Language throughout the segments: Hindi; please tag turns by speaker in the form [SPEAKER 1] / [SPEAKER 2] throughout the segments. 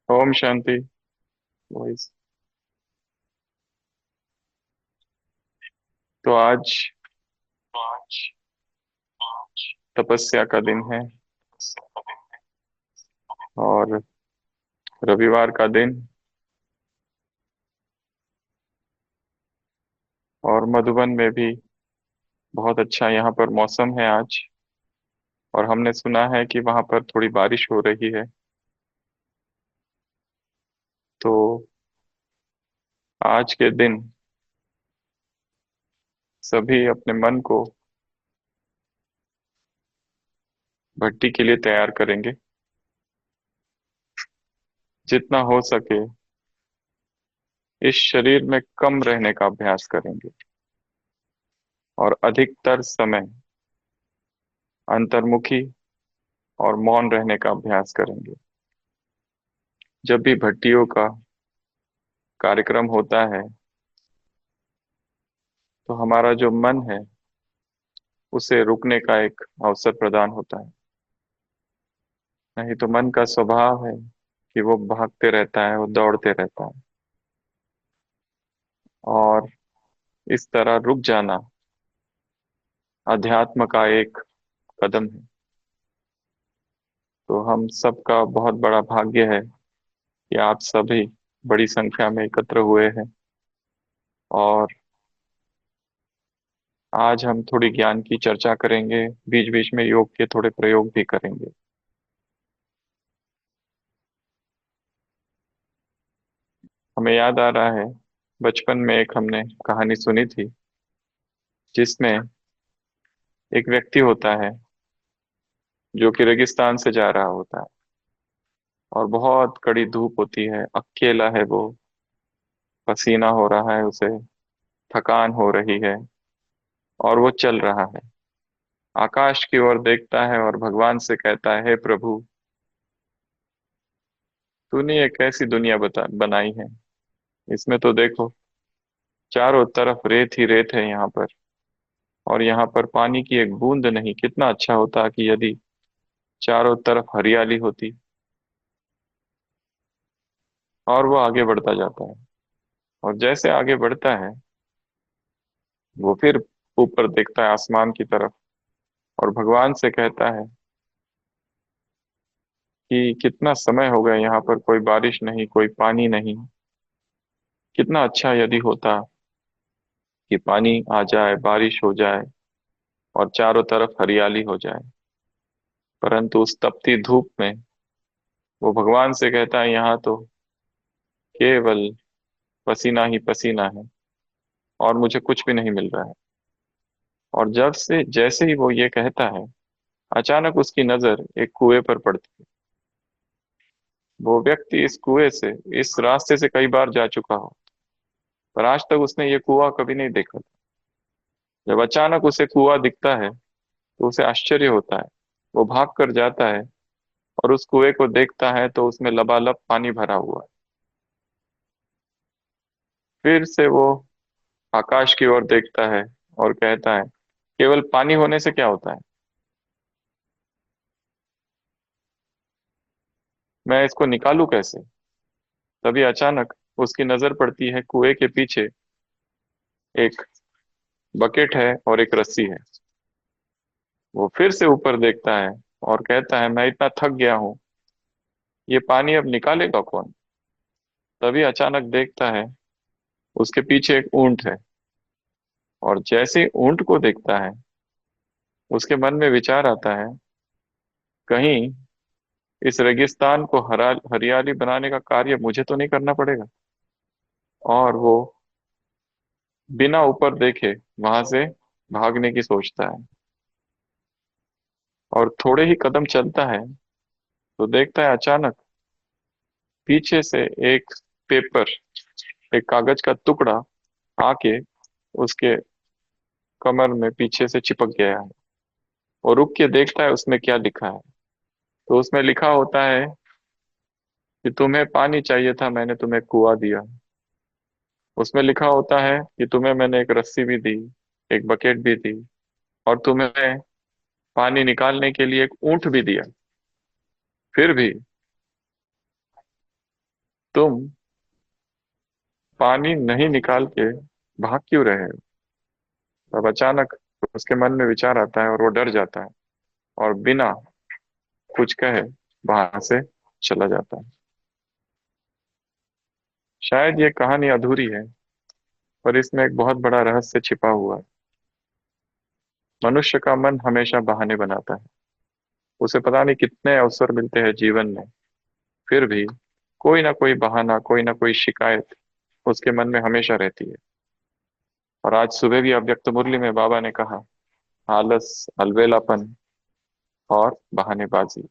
[SPEAKER 1] ओम शांति। वॉइस। तो आज तपस्या का दिन है और रविवार का दिन। और मधुबन में भी बहुत अच्छा यहाँ पर मौसम है आज। और हमने सुना है कि वहाँ पर थोड़ी बारिश हो रही है। तो आज के दिन सभी अपने मन को भट्टी के लिए तैयार करेंगे। जितना हो सके इस शरीर में कम रहने का अभ्यास करेंगे और अधिकतर समय अंतर्मुखी और मौन रहने का अभ्यास करेंगे। जब भी भट्टियों का कार्यक्रम होता है तो हमारा जो मन है उसे रुकने का एक अवसर प्रदान होता है। नहीं तो मन का स्वभाव है कि वो भागते रहता है, वो दौड़ते रहता है। और इस तरह रुक जाना अध्यात्म का एक कदम है। तो हम सबका बहुत बड़ा भाग्य है कि आप सभी बड़ी संख्या में एकत्र हुए हैं। और आज हम थोड़ी ज्ञान की चर्चा करेंगे, बीच बीच में योग के थोड़े प्रयोग भी करेंगे। हमें याद आ रहा है, बचपन में एक हमने कहानी सुनी थी जिसमें एक व्यक्ति होता है जो कि रेगिस्तान से जा रहा होता है और बहुत कड़ी धूप होती है, अकेला है वो, पसीना हो रहा है उसे, थकान हो रही है और वो चल रहा है। आकाश की ओर देखता है और भगवान से कहता है, हे प्रभु, तूने ये कैसी दुनिया बनाई है। इसमें तो देखो, चारों तरफ रेत ही रेत है यहाँ पर। और यहाँ पर पानी की एक बूंद नहीं। कितना अच्छा होता कि यदि चारों तरफ हरियाली होती। और वो आगे बढ़ता जाता है और जैसे आगे बढ़ता है वो फिर ऊपर देखता है आसमान की तरफ और भगवान से कहता है कि कितना समय हो गया, यहाँ पर कोई बारिश नहीं, कोई पानी नहीं। कितना अच्छा यदि होता कि पानी आ जाए, बारिश हो जाए और चारों तरफ हरियाली हो जाए। परंतु उस तपती धूप में वो भगवान से कहता है, यहाँ तो केवल पसीना ही पसीना है और मुझे कुछ भी नहीं मिल रहा है। और जब से जैसे ही वो ये कहता है, अचानक उसकी नजर एक कुएं पर पड़ती है। वो व्यक्ति इस कुएं से, इस रास्ते से कई बार जा चुका हो, पर आज तक उसने ये कुआं कभी नहीं देखा था। जब अचानक उसे कुआं दिखता है तो उसे आश्चर्य होता है। वो भाग कर जाता है और उस कुएं को देखता है तो उसमें लबालब पानी भरा हुआ है। फिर से वो आकाश की ओर देखता है और कहता है, केवल पानी होने से क्या होता है, मैं इसको निकालूं कैसे। तभी अचानक उसकी नजर पड़ती है कुएं के पीछे एक बकेट है और एक रस्सी है। वो फिर से ऊपर देखता है और कहता है, मैं इतना थक गया हूं, ये पानी अब निकालेगा कौन। तभी अचानक देखता है उसके पीछे एक ऊंट है। और जैसे ही ऊंट को देखता है उसके मन में विचार आता है, कहीं इस रेगिस्तान को हरा हरियाली बनाने का कार्य मुझे तो नहीं करना पड़ेगा। और वो बिना ऊपर देखे वहां से भागने की सोचता है। और थोड़े ही कदम चलता है तो देखता है अचानक पीछे से एक पेपर, एक कागज का टुकड़ा आके उसके कमर में पीछे से चिपक गया है। और रुक के देखता है उसमें क्या लिखा है। तो उसमें लिखा होता है कि तुम्हें पानी चाहिए था, मैंने तुम्हें कुआं दिया। उसमें लिखा होता है कि तुम्हें मैंने एक रस्सी भी दी, एक बकेट भी दी, और तुम्हें पानी निकालने के लिए एक ऊंट भी दिया। फिर भी तुम पानी नहीं निकाल के भाग क्यों रहे हो? तब अचानक उसके मन में विचार आता है और वो डर जाता है और बिना कुछ कहे वहां से चला जाता है। शायद ये कहानी अधूरी है, पर इसमें एक बहुत बड़ा रहस्य छिपा हुआ है। मनुष्य का मन हमेशा बहाने बनाता है। उसे पता नहीं कितने अवसर मिलते हैं जीवन में, फिर भी कोई ना कोई बहाना, कोई ना कोई शिकायत उसके मन में हमेशा रहती है। और आज सुबह भी अव्यक्त मुरली में बाबा ने कहा, आलस, अलबेलापन और बहानेबाजी,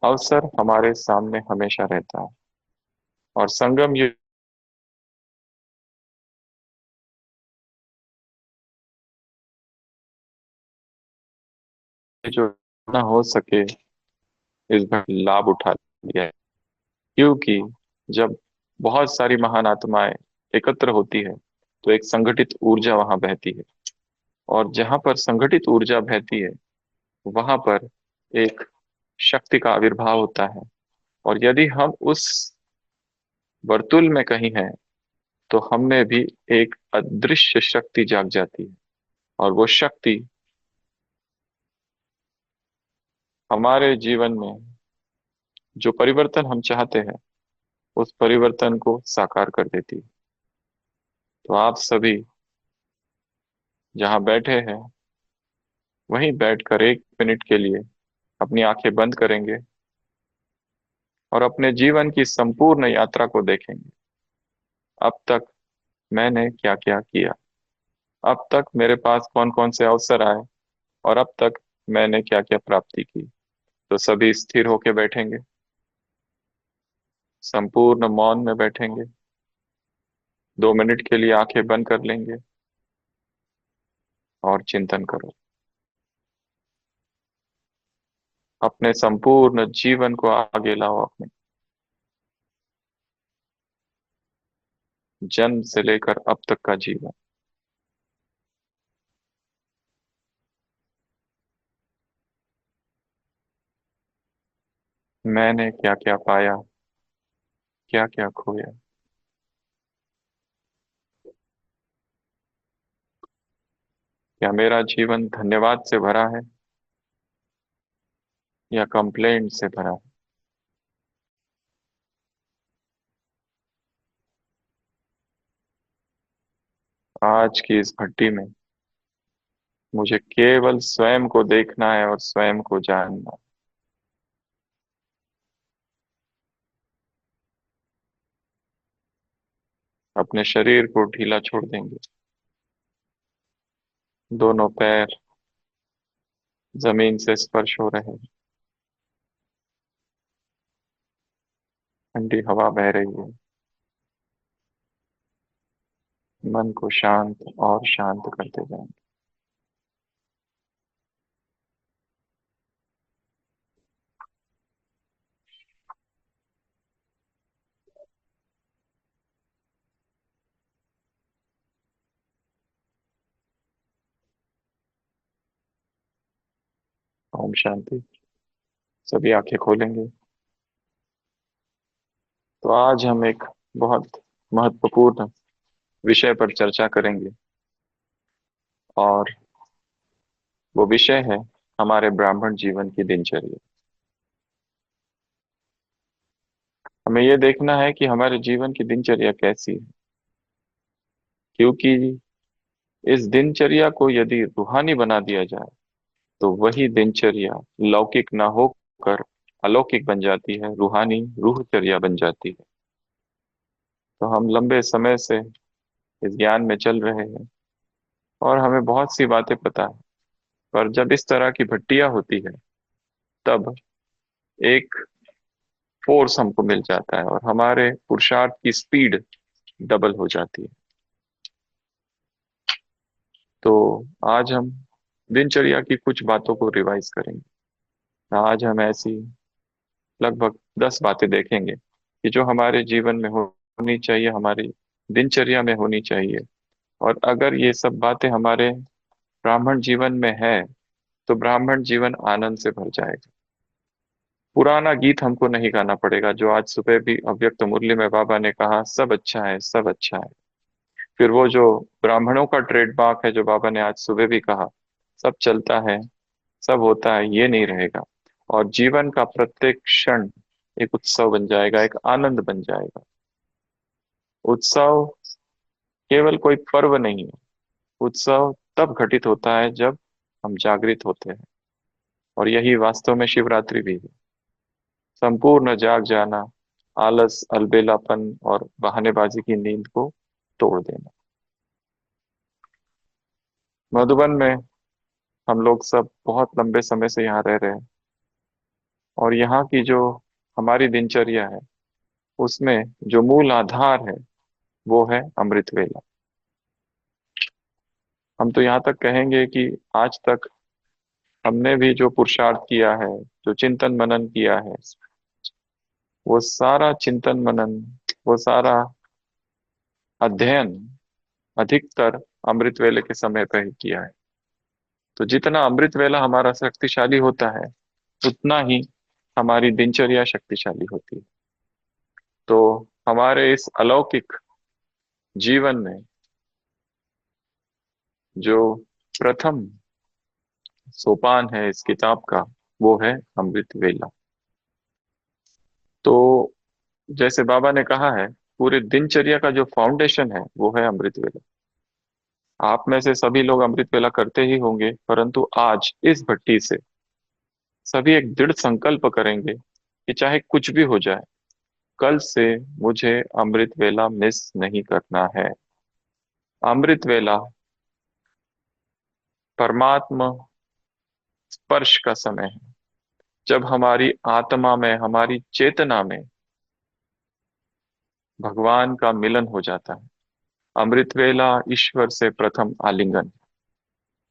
[SPEAKER 1] अवसर हमारे सामने हमेशा रहता है। और संगम ये जो ना हो सके इस बार लाभ उठा लिया है। क्योंकि जब बहुत सारी महान आत्माएं एकत्र होती है तो एक संगठित ऊर्जा वहां बहती है। और जहां पर संगठित ऊर्जा बहती है वहां पर एक शक्ति का आविर्भाव होता है। और यदि हम उस वर्तुल में कहीं हैं तो हम में भी एक अदृश्य शक्ति जाग जाती है। और वो शक्ति हमारे जीवन में जो परिवर्तन हम चाहते हैं उस परिवर्तन को साकार कर देती है। तो आप सभी जहाँ बैठे हैं वहीं बैठकर 1 मिनट के लिए अपनी आंखें बंद करेंगे और अपने जीवन की संपूर्ण यात्रा को देखेंगे। अब तक मैंने क्या क्या किया, अब तक मेरे पास कौन कौन से अवसर आए, और अब तक मैंने क्या क्या प्राप्ति की। तो सभी स्थिर होके बैठेंगे, संपूर्ण मौन में बैठेंगे, 2 मिनट के लिए आंखें बंद कर लेंगे और चिंतन करो। अपने संपूर्ण जीवन को आगे लाओ, अपने जन्म से लेकर अब तक का जीवन। मैंने क्या क्या पाया, क्या क्या खोया। क्या मेरा जीवन धन्यवाद से भरा है या कंप्लेंट से भरा है? आज की इस भट्टी में मुझे केवल स्वयं को देखना है और स्वयं को जानना है। अपने शरीर को ढीला छोड़ देंगे, दोनों पैर जमीन से स्पर्श हो रहे हैं, ठंडी हवा बह रही है, मन को शांत और शांत करते जाएंगे। ओम शांति। सभी आंखें खोलेंगे। तो आज हम एक बहुत महत्वपूर्ण विषय पर चर्चा करेंगे, और वो विषय है हमारे ब्राह्मण जीवन की दिनचर्या। हमें ये देखना है कि हमारे जीवन की दिनचर्या कैसी है, क्योंकि इस दिनचर्या को यदि रूहानी बना दिया जाए तो वही दिनचर्या लौकिक ना होकर अलौकिक बन जाती है, रूहानी रूहचर्या बन जाती है। तो हम लंबे समय से इस ज्ञान में चल रहे हैं और हमें बहुत सी बातें पता है। पर जब इस तरह की भट्टियां होती है तब एक फोर्स हमको मिल जाता है और हमारे पुरुषार्थ की स्पीड डबल हो जाती है। तो आज हम दिनचर्या की कुछ बातों को रिवाइज करेंगे। आज हम ऐसी लगभग 10 बातें देखेंगे कि जो हमारे जीवन में होनी चाहिए, हमारी दिनचर्या में होनी चाहिए। और अगर ये सब बातें हमारे ब्राह्मण जीवन में है तो ब्राह्मण जीवन आनंद से भर जाएगा। पुराना गीत हमको नहीं गाना पड़ेगा, जो आज सुबह भी अव्यक्त मुरली में बाबा ने कहा सब अच्छा है, सब अच्छा है। फिर वो जो ब्राह्मणों का ट्रेडमार्क है, जो बाबा ने आज सुबह भी कहा, सब चलता है, सब होता है, ये नहीं रहेगा। और जीवन का प्रत्येक क्षण एक उत्सव बन जाएगा, एक आनंद बन जाएगा। उत्सव केवल कोई पर्व नहीं है। उत्सव तब घटित होता है जब हम जागृत होते हैं। और यही वास्तव में शिवरात्रि भी है। संपूर्ण जाग जाना, आलस, अलबेलापन और बहानेबाजी की नींद को तोड़ देना। मधुबन में हम लोग सब बहुत लंबे समय से यहाँ रह रहे हैं, और यहाँ की जो हमारी दिनचर्या है, उसमें जो मूल आधार है वो है अमृत वेला। हम तो यहाँ तक कहेंगे कि आज तक हमने भी जो पुरुषार्थ किया है, जो चिंतन मनन किया है, वो सारा चिंतन मनन, वो सारा अध्ययन अधिकतर अमृत वेले के समय पर ही किया है। तो जितना अमृत वेला हमारा शक्तिशाली होता है, उतना ही हमारी दिनचर्या शक्तिशाली होती है। तो हमारे इस अलौकिक जीवन में जो प्रथम सोपान है इस किताब का, वो है अमृत वेला। तो जैसे बाबा ने कहा है, पूरे दिनचर्या का जो फाउंडेशन है वो है अमृत वेला। आप में से सभी लोग अमृत वेला करते ही होंगे, परंतु आज इस भट्टी से सभी एक दृढ़ संकल्प करेंगे कि चाहे कुछ भी हो जाए, कल से मुझे अमृत वेला मिस नहीं करना है। अमृत वेला परमात्मा स्पर्श का समय है, जब हमारी आत्मा में, हमारी चेतना में भगवान का मिलन हो जाता है। अमृत वेला ईश्वर से प्रथम आलिंगन।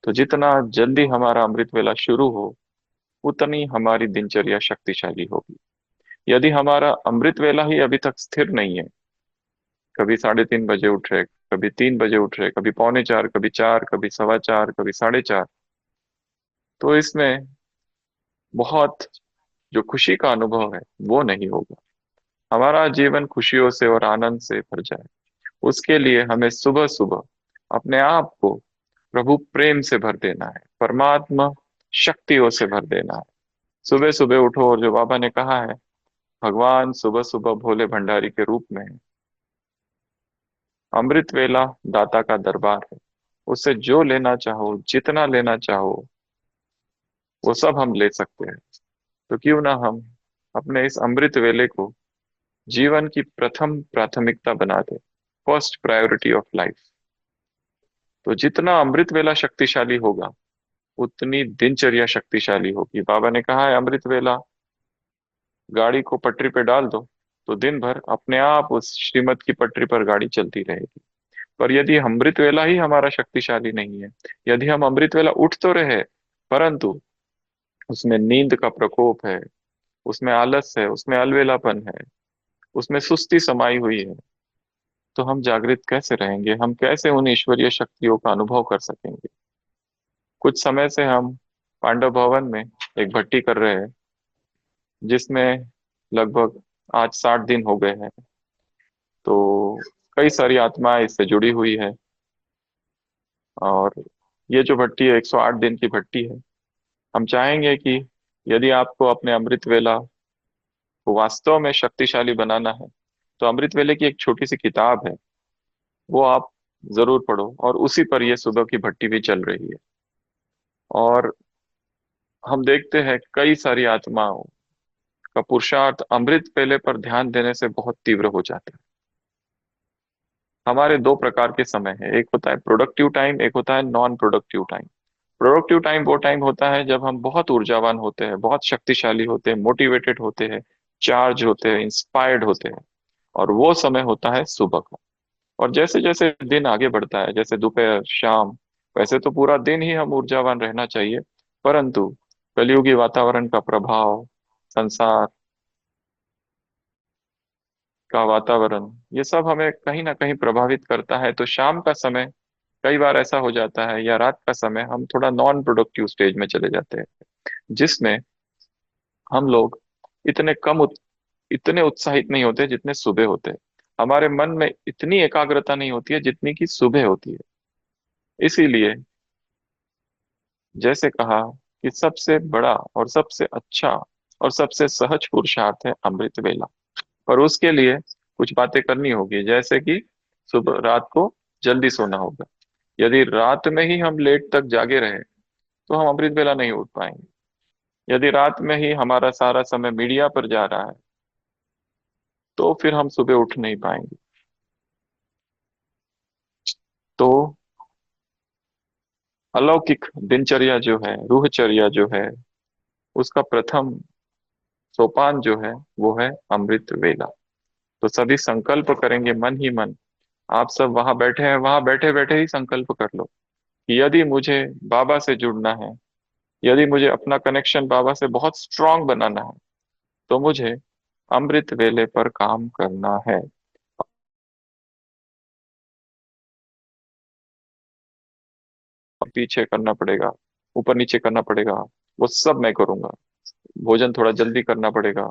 [SPEAKER 1] तो जितना जल्दी हमारा अमृत वेला शुरू हो, उतनी हमारी दिनचर्या शक्तिशाली होगी। यदि हमारा अमृत वेला ही अभी तक स्थिर नहीं है, कभी 3:30 बजे उठ रहे, कभी 3 बजे उठ रहे, कभी पौने 4, कभी 4, कभी सवा 4, कभी 4:30, तो इसमें बहुत जो खुशी का अनुभव है वो नहीं होगा। हमारा जीवन खुशियों से और आनंद से भर जाए, उसके लिए हमें सुबह सुबह अपने आप को प्रभु प्रेम से भर देना है, परमात्मा शक्तियों से भर देना है। सुबह सुबह उठो, और जो बाबा ने कहा है, भगवान सुबह सुबह भोले भंडारी के रूप में है। अमृत वेला दाता का दरबार है। उससे जो लेना चाहो, जितना लेना चाहो, वो सब हम ले सकते हैं। तो क्यों ना हम अपने इस अमृत वेले को जीवन की प्रथम प्राथमिकता बना दे, फर्स्ट प्रायोरिटी ऑफ लाइफ। तो जितना अमृत वेला शक्तिशाली होगा, उतनी दिनचर्या शक्तिशाली होगी। बाबा ने कहा है, अमृत वेला गाड़ी को पटरी पे डाल दो, तो दिन भर अपने आप उस श्रीमत की पटरी पर गाड़ी चलती रहेगी। पर यदि अमृत वेला ही हमारा शक्तिशाली नहीं है, यदि हम अमृत वेला उठ तो रहे, परंतु उसमें नींद का प्रकोप है, उसमें आलस है, उसमें अलवेलापन है, उसमें सुस्ती समाई हुई है, तो हम जागृत कैसे रहेंगे? हम कैसे उन ईश्वरीय शक्तियों का अनुभव कर सकेंगे? कुछ समय से हम पांडव भवन में एक भट्टी कर रहे हैं, जिसमें लगभग आज 60 दिन हो गए हैं। तो कई सारी आत्माएं इससे जुड़ी हुई है। और ये जो भट्टी है, 108 दिन की भट्टी है। हम चाहेंगे कि यदि आपको अपने अमृत वेला को वास्तव में शक्तिशाली बनाना है, तो अमृत वेले की एक छोटी सी किताब है, वो आप जरूर पढ़ो। और उसी पर ये सुबह की भट्टी भी चल रही है। और हम देखते हैं कई सारी आत्माओं का पुरुषार्थ अमृत वेले पर ध्यान देने से बहुत तीव्र हो जाता है। हमारे दो प्रकार के समय है, एक होता है प्रोडक्टिव टाइम, एक होता है non productive time. Productive time वो टाइम होता है जब हम बहुत ऊर्जावान होते हैं, बहुत शक्तिशाली होते हैं, मोटिवेटेड होते हैं, चार्ज होते हैं, इंस्पायर्ड होते हैं। और वो समय होता है सुबह का। और जैसे जैसे दिन आगे बढ़ता है, जैसे दोपहर, शाम, वैसे तो पूरा दिन ही हम ऊर्जावान रहना चाहिए, परंतु कलयुगी वातावरण का प्रभाव, संसार का वातावरण, ये सब हमें कहीं ना कहीं प्रभावित करता है। तो शाम का समय कई बार ऐसा हो जाता है, या रात का समय, हम थोड़ा नॉन प्रोडक्टिव स्टेज में चले जाते हैं, जिसमें हम लोग इतने उत्साहित नहीं होते जितने सुबह होते हैं। हमारे मन में इतनी एकाग्रता नहीं होती है जितनी कि सुबह होती है। इसीलिए जैसे कहा कि सबसे बड़ा और सबसे अच्छा और सबसे सहज पुरुषार्थ है अमृत वेला। पर उसके लिए कुछ बातें करनी होगी, जैसे कि सुबह रात को जल्दी सोना होगा। यदि रात में ही हम लेट तक जागे रहे तो हम अमृत वेला नहीं उठ पाएंगे। यदि रात में ही हमारा सारा समय मीडिया पर जा रहा है तो फिर हम सुबह उठ नहीं पाएंगे। तो अलौकिक दिनचर्या जो है, रूहचर्या जो है, उसका प्रथम सोपान जो है वो है अमृत वेला। तो सभी संकल्प करेंगे मन ही मन। आप सब वहां बैठे हैं, वहां बैठे बैठे ही संकल्प कर लो कि यदि मुझे बाबा से जुड़ना है, यदि मुझे अपना कनेक्शन बाबा से बहुत स्ट्रांग बनाना है, तो मुझे अमृत वेले पर काम करना है। पीछे करना पड़ेगा, ऊपर नीचे करना पड़ेगा, वो सब मैं करूंगा। भोजन थोड़ा जल्दी करना पड़ेगा,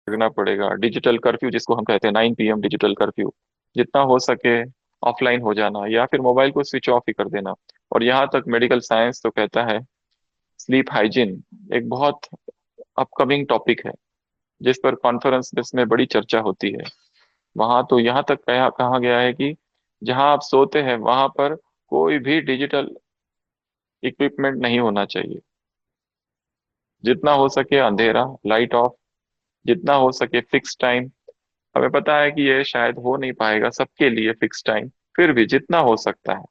[SPEAKER 1] लगना पड़ेगा। डिजिटल कर्फ्यू जिसको हम कहते हैं, 9 PM डिजिटल कर्फ्यू, जितना हो सके ऑफलाइन हो जाना या फिर मोबाइल को स्विच ऑफ ही कर देना। और यहाँ तक मेडिकल साइंस तो कहता है स्लीप हाइजीन एक बहुत अपकमिंग टॉपिक है, जिस पर कॉन्फ्रेंस में बड़ी चर्चा होती है। वहां तो यहाँ तक कहा गया है कि जहां आप सोते हैं वहां पर कोई भी डिजिटल इक्विपमेंट नहीं होना चाहिए। जितना हो सके अंधेरा, लाइट ऑफ, जितना हो सके फिक्स टाइम। हमें पता है कि ये शायद हो नहीं पाएगा सबके लिए फिक्स टाइम, फिर भी जितना हो सकता है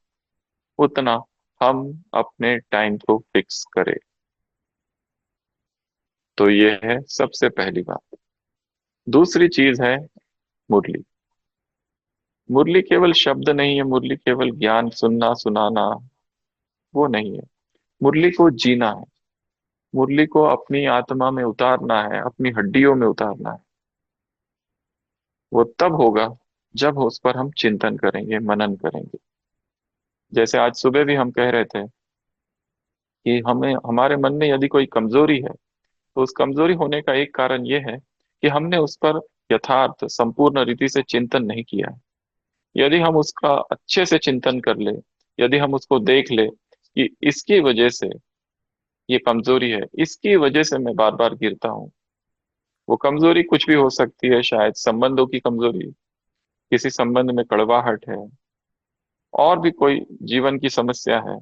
[SPEAKER 1] उतना हम अपने टाइम को फिक्स करें। तो ये है सबसे पहली बात। दूसरी चीज है मुरली। मुरली केवल शब्द नहीं है, मुरली केवल ज्ञान सुनना सुनाना वो नहीं है। मुरली को जीना है, मुरली को अपनी आत्मा में उतारना है, अपनी हड्डियों में उतारना है। वो तब होगा जब उस पर हम चिंतन करेंगे, मनन करेंगे। जैसे आज सुबह भी हम कह रहे थे कि हमें हमारे मन में यदि कोई कमजोरी है तो उस कमजोरी होने का एक कारण ये है कि हमने उस पर यथार्थ संपूर्ण रीति से चिंतन नहीं किया है। यदि हम उसका अच्छे से चिंतन कर ले, यदि हम उसको देख ले कि इसकी वजह से ये कमजोरी है, इसकी वजह से मैं बार बार गिरता हूँ। वो कमजोरी कुछ भी हो सकती है, शायद संबंधों की कमजोरी, किसी संबंध में कड़वाहट है, और भी कोई जीवन की समस्या है।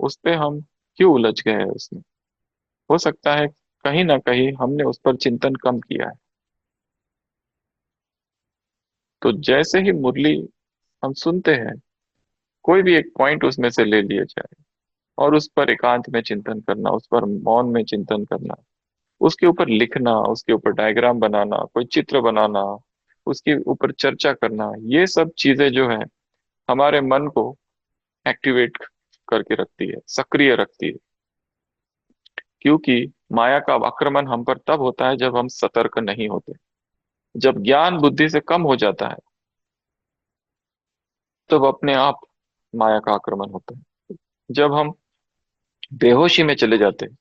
[SPEAKER 1] उस पे हम क्यों उलझ गए हैं उसमें? हो सकता है कहीं ना कहीं हमने उस पर चिंतन कम किया है। तो जैसे ही मुरली हम सुनते हैं, कोई भी एक पॉइंट उसमें से ले लिया जाए और उस पर एकांत में चिंतन करना, उस पर मौन में चिंतन करना, उसके ऊपर लिखना, उसके ऊपर डायग्राम बनाना, कोई चित्र बनाना, उसके ऊपर चर्चा करना, ये सब चीजें जो है हमारे मन को एक्टिवेट करके रखती है, सक्रिय रखती है। क्योंकि माया का आक्रमण हम पर तब होता है जब हम सतर्क नहीं होते। जब ज्ञान बुद्धि से कम हो जाता है तब अपने आप माया का आक्रमण होता है। जब हम बेहोशी में चले जाते हैं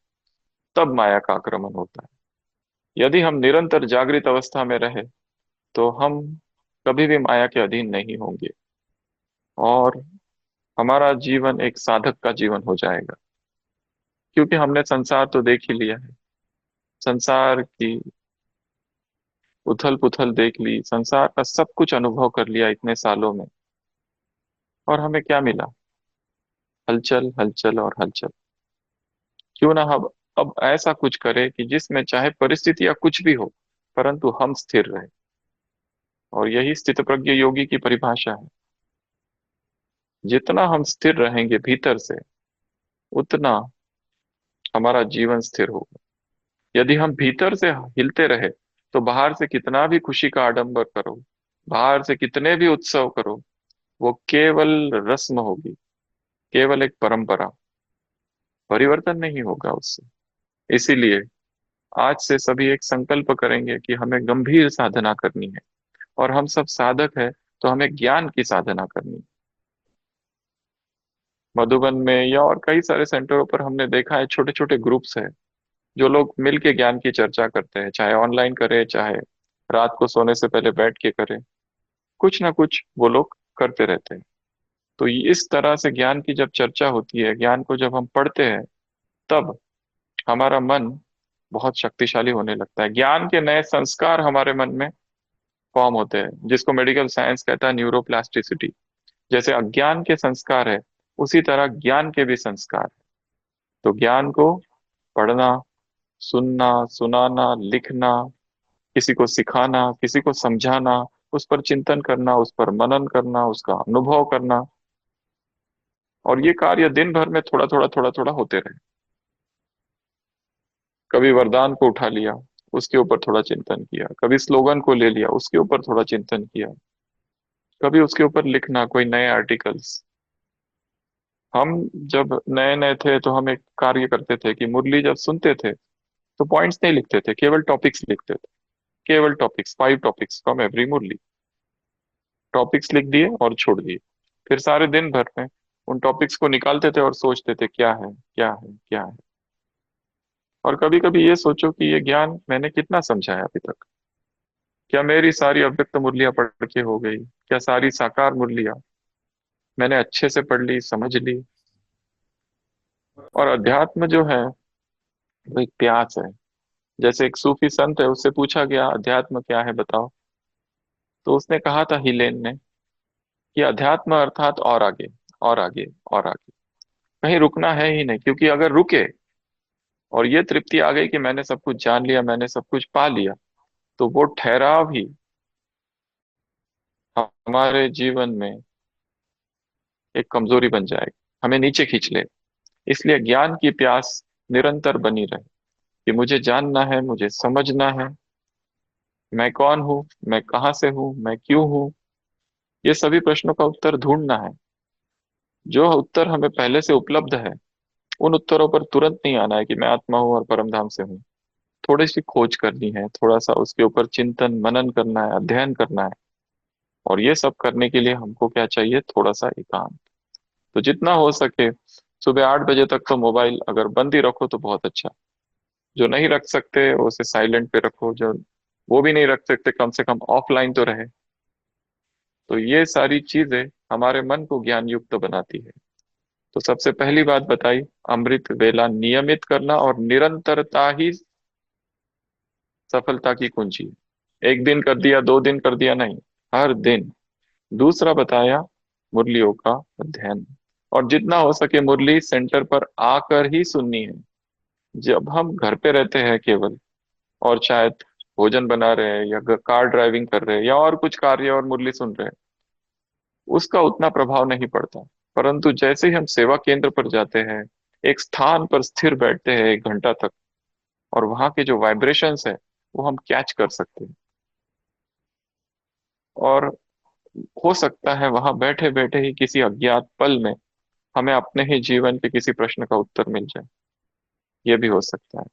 [SPEAKER 1] तब माया का आक्रमण होता है। यदि हम निरंतर जागृत अवस्था में रहे तो हम कभी भी माया के अधीन नहीं होंगे और हमारा जीवन एक साधक का जीवन हो जाएगा। क्योंकि हमने संसार तो देख ही लिया है, संसार की उथल पुथल देख ली, संसार का सब कुछ अनुभव कर लिया इतने सालों में। और हमें क्या मिला? हलचल हलचल और हलचल। क्यों ना हम अब ऐसा कुछ करें कि जिसमें चाहे परिस्थितियां कुछ भी हो परंतु हम स्थिर रहे। और यही स्थित प्रज्ञ योगी की परिभाषा है। जितना हम स्थिर रहेंगे भीतर से उतना हमारा जीवन स्थिर होगा। यदि हम भीतर से हिलते रहे तो बाहर से कितना भी खुशी का आडंबर करो, बाहर से कितने भी उत्सव करो, वो केवल रस्म होगी, केवल एक परंपरा, परिवर्तन नहीं होगा उससे। इसीलिए आज से सभी एक संकल्प करेंगे कि हमें गंभीर साधना करनी है। और हम सब साधक है तो हमें ज्ञान की साधना करनी है। मधुबन में या और कई सारे सेंटरों पर हमने देखा है, छोटे छोटे ग्रुप्स है जो लोग मिल के ज्ञान की चर्चा करते हैं, चाहे ऑनलाइन करें, चाहे रात को सोने से पहले बैठ के करें, कुछ ना कुछ वो लोग करते रहते हैं। तो इस तरह से ज्ञान की जब चर्चा होती है, ज्ञान को जब हम पढ़ते हैं, तब हमारा मन बहुत शक्तिशाली होने लगता है। ज्ञान के नए संस्कार हमारे मन में फॉर्म होते हैं, जिसको मेडिकल साइंस कहता है न्यूरोप्लास्टिसिटी। जैसे अज्ञान के संस्कार है, उसी तरह ज्ञान के भी संस्कार है। तो ज्ञान को पढ़ना, सुनना, सुनाना, लिखना, किसी को सिखाना, किसी को समझाना, उस पर चिंतन करना, उस पर मनन करना, उसका अनुभव करना, और ये कार्य दिन भर में थोड़ा थोड़ा थोड़ा थोड़ा होते रहे। कभी वरदान को उठा लिया, उसके ऊपर थोड़ा चिंतन किया, कभी स्लोगन को ले लिया, उसके ऊपर थोड़ा चिंतन किया, कभी उसके ऊपर लिखना कोई नए आर्टिकल्स। हम जब नए नए थे तो हम एक कार्य करते थे कि मुरली जब सुनते थे तो पॉइंट्स नहीं लिखते थे, केवल टॉपिक्स लिखते थे। केवल topics, 5 topics from every murli. Topics लिख दिए और छोड़ दिए। फिर सारे दिन भर में उन टॉपिक्स को निकालते थे और सोचते थे क्या है, क्या है, क्या है। और कभी कभी ये सोचो कि ये ज्ञान मैंने कितना समझा है अभी तक। क्या मेरी सारी अव्यक्त मुरलियां पढ़ के हो गई? क्या सारी साकार मुरलियां मैंने अच्छे से पढ़ ली, समझ ली? और अध्यात्म जो है वो एक प्यास है। जैसे एक सूफी संत है, उससे पूछा गया अध्यात्म क्या है बताओ। तो उसने कहा था, हिलेन ने, कि अध्यात्म अर्थात और आगे, और आगे, और आगे। कहीं रुकना है ही नहीं, क्योंकि अगर रुके और ये तृप्ति आ गई कि मैंने सब कुछ जान लिया, मैंने सब कुछ पा लिया, तो वो ठहराव ही हमारे जीवन में एक कमजोरी बन जाएगी, हमें नीचे खींच ले। इसलिए ज्ञान की प्यास निरंतर बनी रहे, कि मुझे जानना है, मुझे समझना है, मैं कौन हूँ, मैं कहाँ से हूँ, मैं क्यों हूँ। ये सभी प्रश्नों का उत्तर ढूंढना है। जो उत्तर हमें पहले से उपलब्ध है, उन उत्तरों पर तुरंत नहीं आना है कि मैं आत्मा हूँ और परम धाम से हूँ। थोड़ी सी खोज करनी है, थोड़ा सा उसके ऊपर चिंतन मनन करना है, अध्ययन करना है। और ये सब करने के लिए हमको क्या चाहिए? थोड़ा सा एकांत। तो जितना हो सके सुबह 8 बजे तक तो मोबाइल अगर बंद ही रखो तो बहुत अच्छा। जो नहीं रख सकते उसे साइलेंट पे रखो, जो वो भी नहीं रख सकते कम से कम ऑफलाइन तो रहे। तो ये सारी चीजें हमारे मन को ज्ञान युक्त बनाती है। तो सबसे पहली बात बताई, अमृत वेला नियमित करना और निरंतरता ही सफलता की कुंजी है। एक दिन कर दिया, 2 दिन कर दिया, नहीं, हर दिन। दूसरा बताया, मुरलियों का अध्ययन, और जितना हो सके मुरली सेंटर पर आकर ही सुननी है। जब हम घर पे रहते हैं केवल, और शायद भोजन बना रहे हैं या कार ड्राइविंग कर रहे हैं या और कुछ कार्य और मुरली सुन रहे हैं, उसका उतना प्रभाव नहीं पड़ता। परंतु जैसे ही हम सेवा केंद्र पर जाते हैं, एक स्थान पर स्थिर बैठते हैं 1 घंटा तक, और वहां के जो वाइब्रेशंस है वो हम कैच कर सकते हैं। और हो सकता है वहां बैठे बैठे ही किसी अज्ञात पल में हमें अपने ही जीवन के किसी प्रश्न का उत्तर मिल जाए। ये भी हो सकता है।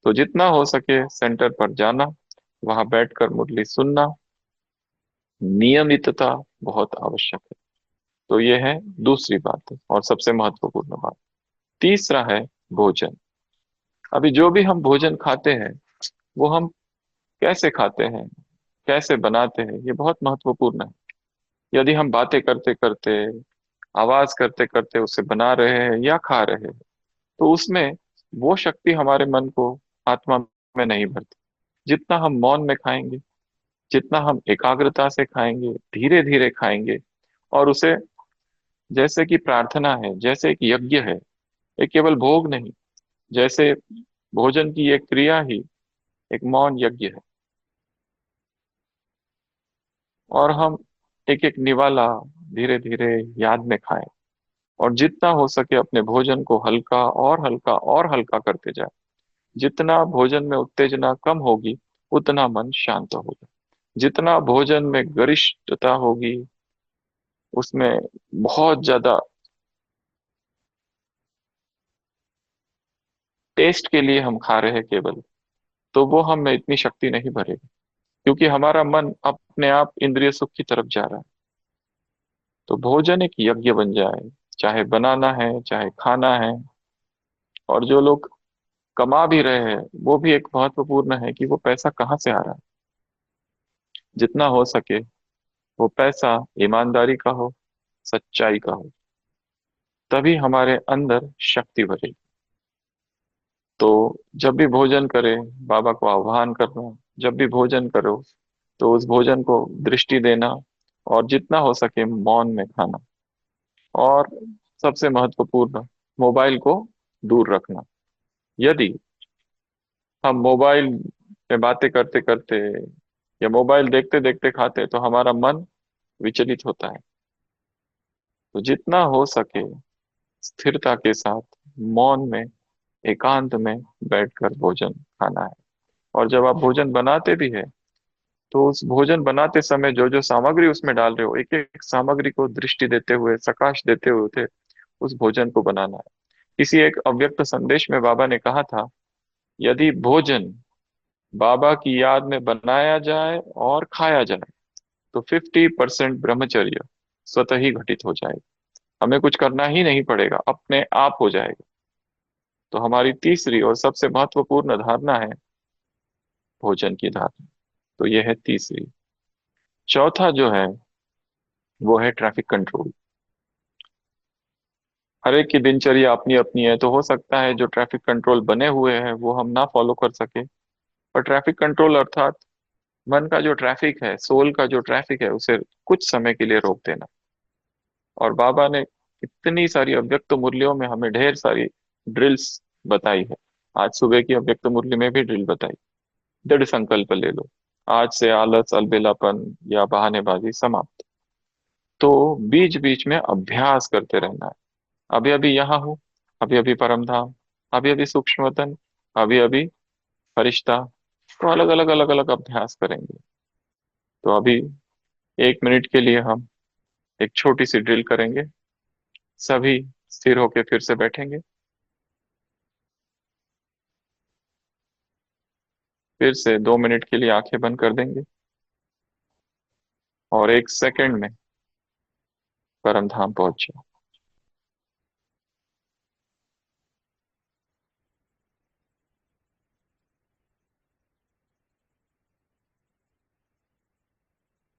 [SPEAKER 1] तो जितना हो सके सेंटर पर जाना, वहां बैठकर मुरली सुनना, नियमितता बहुत आवश्यक है। तो ये है दूसरी बात और सबसे महत्वपूर्ण बात। तीसरा है भोजन। अभी जो भी हम भोजन खाते हैं, वो हम कैसे खाते हैं, कैसे बनाते हैं, ये बहुत महत्वपूर्ण है। यदि हम बातें करते करते, आवाज करते करते उसे बना रहे हैं या खा रहे हैं, तो उसमें वो शक्ति हमारे मन को, आत्मा में नहीं भरती। जितना हम मौन में खाएंगे, जितना हम एकाग्रता से खाएंगे, धीरे धीरे खाएंगे, और उसे जैसे कि प्रार्थना है, जैसे एक यज्ञ है, ये केवल भोग नहीं, जैसे भोजन की एक क्रिया ही एक मौन यज्ञ है। और हम एक एक निवाला धीरे धीरे याद में खाएं, और जितना हो सके अपने भोजन को हल्का और हल्का और हल्का करते जाए। जितना भोजन में उत्तेजना कम होगी, उतना मन शांत होगा। जितना भोजन में गरिष्ठता होगी, उसमें बहुत ज्यादा टेस्ट के लिए हम खा रहे हैं केवल, तो वो हम में इतनी शक्ति नहीं भरेगी, क्योंकि हमारा मन अपने आप इंद्रिय सुख की तरफ जा रहा है। तो भोजन एक यज्ञ बन जाए, चाहे बनाना है चाहे खाना है। और जो लोग कमा भी रहे हैं वो भी एक महत्वपूर्ण है कि वो पैसा कहाँ से आ रहा है। जितना हो सके वो पैसा ईमानदारी का हो, सच्चाई का हो, तभी हमारे अंदर शक्ति भरेगी। तो जब भी भोजन करें, बाबा को आह्वान करना, जब भी भोजन करो तो उस भोजन को दृष्टि देना, और जितना हो सके मौन में खाना। और सबसे महत्वपूर्ण, मोबाइल को दूर रखना। यदि हम मोबाइल में बातें करते करते या मोबाइल देखते देखते खाते तो हमारा मन विचलित होता है। तो जितना हो सके स्थिरता के साथ मौन में, एकांत में बैठकर भोजन खाना है। और जब आप भोजन बनाते भी है तो उस भोजन बनाते समय जो जो सामग्री उसमें डाल रहे हो, एक एक सामग्री को दृष्टि देते हुए, प्रकाश देते हुए उसे उस भोजन को बनाना है। किसी एक अव्यक्त संदेश में बाबा ने कहा था, यदि भोजन बाबा की याद में बनाया जाए और खाया जाए तो 50% ब्रह्मचर्य स्वतः ही घटित हो जाएगा। हमें कुछ करना ही नहीं पड़ेगा, अपने आप हो जाएगा। तो हमारी तीसरी और सबसे महत्वपूर्ण धारणा है भोजन की धारणा। तो यह है तीसरी। चौथा जो है वो है ट्रैफिक कंट्रोल। हर एक की दिनचर्या अपनी अपनी है, तो हो सकता है जो ट्रैफिक कंट्रोल बने हुए हैं वो हम ना फॉलो कर सके। पर ट्रैफिक कंट्रोल अर्थात मन का जो ट्रैफिक है, सोल का जो ट्रैफिक है, उसे कुछ समय के लिए रोक देना। और बाबा ने इतनी सारी अव्यक्त मुरलियों में हमें ढेर सारी ड्रिल्स बताई है। आज सुबह की अव्यक्त मुरली में भी ड्रिल बताई। दृढ़ संकल्प ले लो, आज से आलस, अलबेलापन या बहानेबाजी समाप्त। तो बीच बीच में अभ्यास करते रहना है। अभी अभी यहाँ हूँ, अभी अभी परम धाम, अभी अभी सूक्ष्म वतन, अभी अभी फरिश्ता। तो अलग अलग अलग अलग अभ्यास करेंगे। तो अभी 1 मिनट के लिए हम एक छोटी सी ड्रिल करेंगे। सभी स्थिर होके फिर से बैठेंगे। फिर से 2 मिनट के लिए आंखें बंद कर देंगे और 1 सेकंड में परम धाम पहुंच जाओ।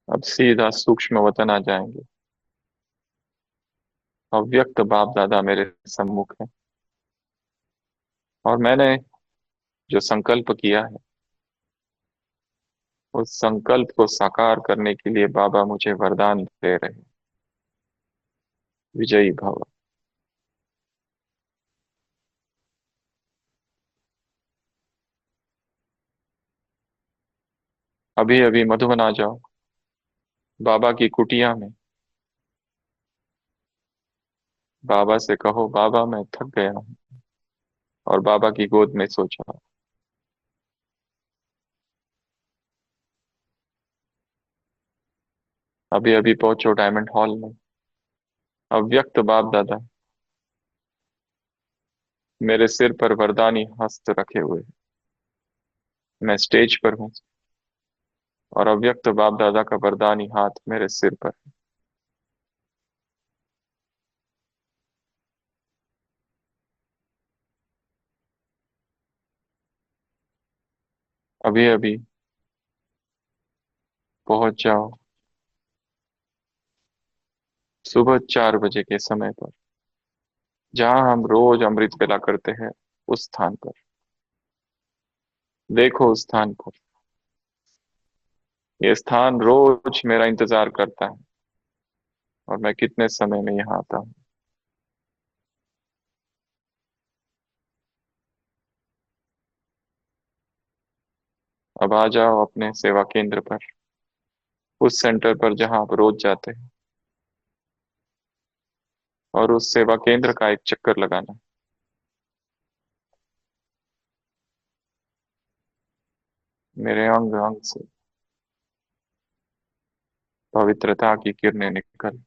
[SPEAKER 1] अब सीधा सूक्ष्म वतन आ जाएंगे। अव्यक्त बाप दादा मेरे सम्मुख है, और मैंने जो संकल्प किया है उस संकल्प को साकार करने के लिए बाबा मुझे वरदान दे रहे हैं। विजयी भव। अभी अभी मधुबन आ जाओ, बाबा की कुटिया में। बाबा से कहो, बाबा मैं थक गया हूँ, और बाबा की गोद में सो जाओ। अभी अभी पहुंचो डायमंड हॉल में। अव्यक्त बाप दादा मेरे सिर पर वरदानी हस्त रखे हुए हैं। मैं स्टेज पर हूँ, और अव्यक्त बाप दादा का वरदानी हाथ मेरे सिर पर है। अभी अभी पहुंच जाओ सुबह 4 बजे के समय पर, जहां हम रोज अमृत वेला करते हैं, उस स्थान पर। देखो उस स्थान को। ये स्थान रोज मेरा इंतजार करता है, और मैं कितने समय में यहाँ आता हूँ। अब आ जाओ अपने सेवा केंद्र पर, उस सेंटर पर जहां आप रोज जाते हैं, और उस सेवा केंद्र का एक चक्कर लगाना। मेरे अंग अंग से पवित्रता की किरणें निकल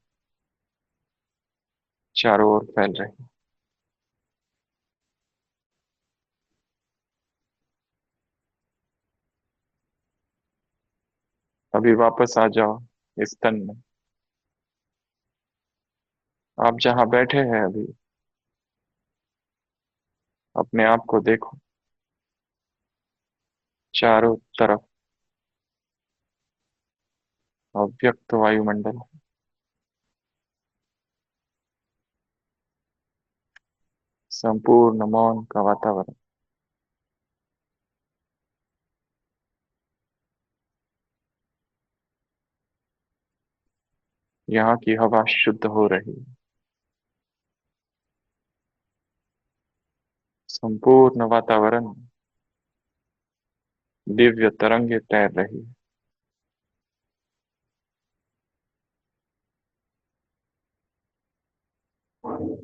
[SPEAKER 1] चारों ओर फैल रही। अभी वापस आ जाओ इस तन में। आप जहां बैठे हैं अभी, अपने आप को देखो। चारों तरफ अव्यक्त वायुमंडल, संपूर्ण मौन का वातावरण। यहाँ की हवा शुद्ध हो रही है। संपूर्ण वातावरण दिव्य तरंगे तैर रही है।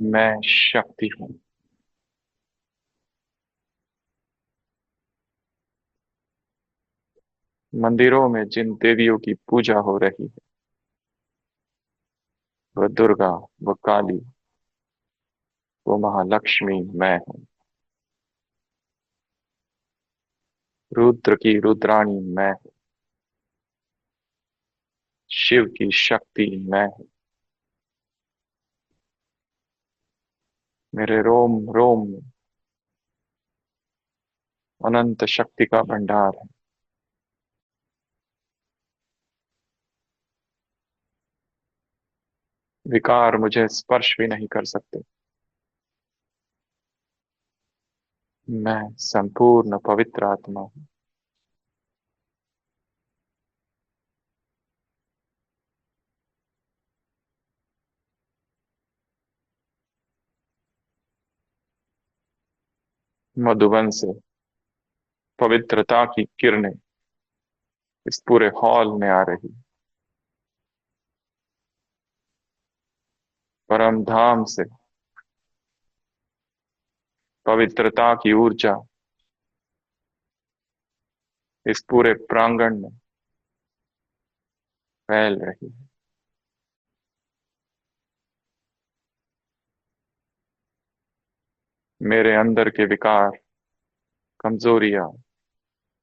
[SPEAKER 1] मैं शक्ति हूँ। मंदिरों में जिन देवियों की पूजा हो रही है, वह दुर्गा, वह काली, वो महालक्ष्मी मैं हूँ। रुद्र की रुद्राणी मैं हूँ। शिव की शक्ति मैं हूँ। मेरे रोम रोम में अनंत शक्ति का भंडार है। विकार मुझे स्पर्श भी नहीं कर सकते। मैं संपूर्ण पवित्र आत्मा हूँ। मधुबन से पवित्रता की किरणें इस पूरे हॉल में आ रही। परम धाम से पवित्रता की ऊर्जा इस पूरे प्रांगण में फैल रही है। मेरे अंदर के विकार, कमजोरियां,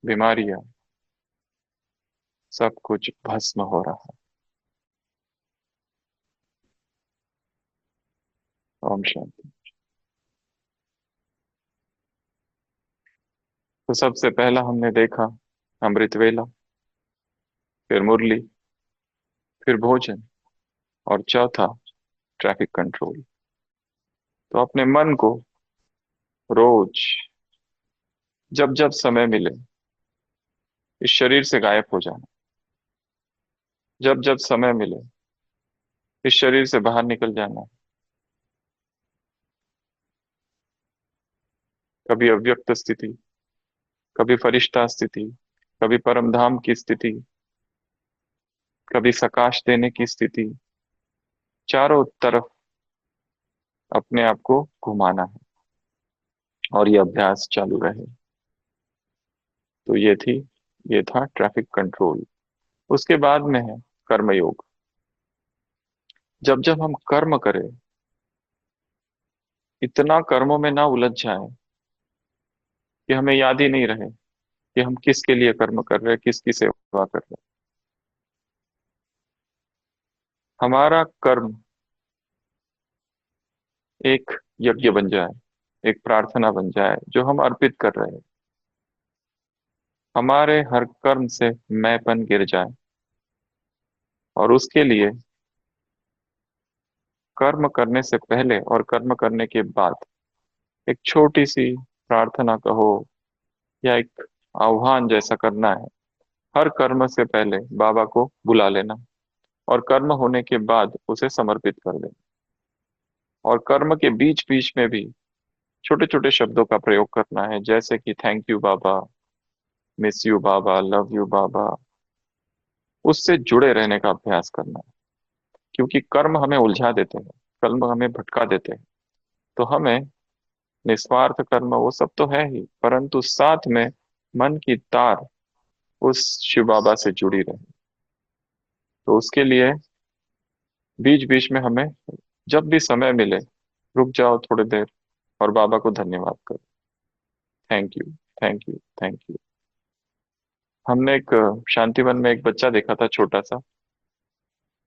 [SPEAKER 1] बीमारियां, सब कुछ भस्म हो रहा है। ओम शांति। तो सबसे पहला हमने देखा अमृत वेला, फिर मुरली, फिर भोजन, और चौथा ट्रैफिक कंट्रोल। तो अपने मन को रोज जब जब समय मिले इस शरीर से गायब हो जाना, जब जब समय मिले इस शरीर से बाहर निकल जाना। कभी अव्यक्त स्थिति, कभी फरिश्ता स्थिति, कभी परमधाम की स्थिति, कभी सकाश देने की स्थिति। चारों तरफ अपने आप को घुमाना है और ये अभ्यास चालू रहे। तो ये था ट्रैफिक कंट्रोल। उसके बाद में है कर्मयोग। जब जब हम कर्म करें, इतना कर्मों में ना उलझ जाए कि हमें याद ही नहीं रहे कि हम किसके लिए कर्म कर रहे हैं, किसकी सेवा कर रहे हैं। हमारा कर्म एक यज्ञ बन जाए, एक प्रार्थना बन जाए जो हम अर्पित कर रहे हैं। हमारे हर कर्म से मैंपन गिर जाए, और उसके लिए कर्म करने से पहले और कर्म करने के बाद एक छोटी सी प्रार्थना कहो या एक आह्वान जैसा करना है। हर कर्म से पहले बाबा को बुला लेना, और कर्म होने के बाद उसे समर्पित कर देना। और कर्म के बीच बीच में भी छोटे छोटे शब्दों का प्रयोग करना है, जैसे कि thank you Baba, miss you Baba, love you Baba. उससे जुड़े रहने का अभ्यास करना है, क्योंकि कर्म हमें उलझा देते हैं, कर्म हमें भटका देते हैं। तो हमें निस्वार्थ कर्म वो सब तो है ही, परंतु साथ में मन की तार उस शिव बाबा से जुड़ी रहे। तो उसके लिए बीच बीच में हमें जब भी समय मिले रुक जाओ थोड़ी देर और बाबा को धन्यवाद करो। Thank you, thank you, thank you. हमने एक शांतिवन में एक बच्चा देखा था, छोटा सा।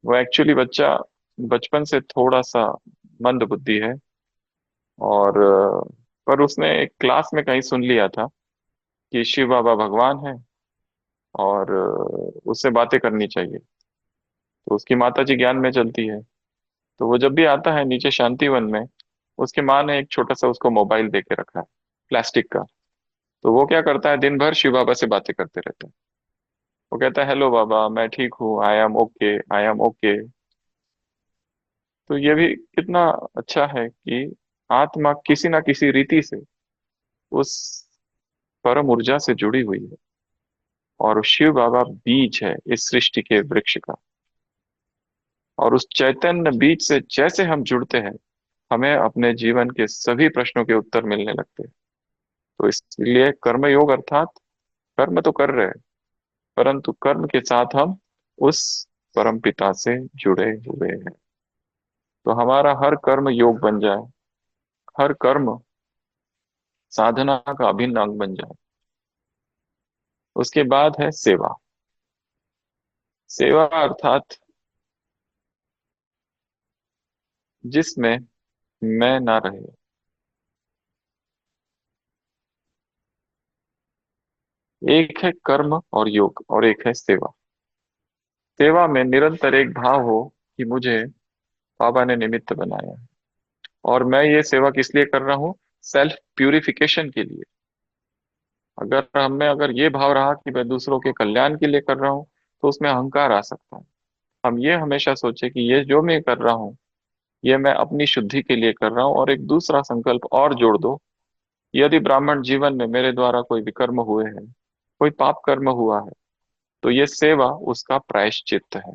[SPEAKER 1] वो एक्चुअली बच्चा बचपन से थोड़ा सा मंद बुद्धि है। और पर उसने एक क्लास में कहीं सुन लिया था कि शिव बाबा भगवान है, और उससे बातें करनी चाहिए। तो उसकी माता जी ज्ञान में चलती है, तो वो जब भी आता है नीचे शांतिवन में, उसकी माँ ने एक छोटा सा उसको मोबाइल दे के रखा है, प्लास्टिक का। तो वो क्या करता है, दिन भर शिव बाबा से बातें करते रहता है। वो कहता है, हेलो बाबा, मैं ठीक हूँ, I am okay, I am okay. तो ये भी कितना अच्छा है कि आत्मा किसी ना किसी रीति से उस परम ऊर्जा से जुड़ी हुई है, और शिव बाबा बीज है इस सृष्टि के वृक्ष का। और उस चैतन्य बीज से जैसे हम जुड़ते हैं, हमें अपने जीवन के सभी प्रश्नों के उत्तर मिलने लगते हैं। तो इसलिए कर्मयोग अर्थात कर्म तो कर रहे हैं, परंतु कर्म के साथ हम उस परम पिता से जुड़े हुए हैं। तो हमारा हर कर्म योग बन जाए, हर कर्म साधना का अभिन्न अंग बन जाए। उसके बाद है सेवा। सेवा अर्थात जिसमें मैं ना रहे। एक है कर्म और योग, और एक है सेवा। सेवा में निरंतर एक भाव हो कि मुझे बाबा ने निमित्त बनाया है, और मैं ये सेवा किस लिए कर रहा हूँ, सेल्फ प्यूरिफिकेशन के लिए। अगर हमें अगर ये भाव रहा कि मैं दूसरों के कल्याण के लिए कर रहा हूँ, तो उसमें अहंकार आ सकता है। हम ये हमेशा सोचे कि ये जो मैं कर रहा हूँ, ये मैं अपनी शुद्धि के लिए कर रहा हूँ, और एक दूसरा संकल्प और जोड़ दो, यदि ब्राह्मण जीवन में मेरे द्वारा कोई विकर्म हुए हैं, कोई पाप कर्म हुआ है, तो ये सेवा उसका प्रायश्चित्त है।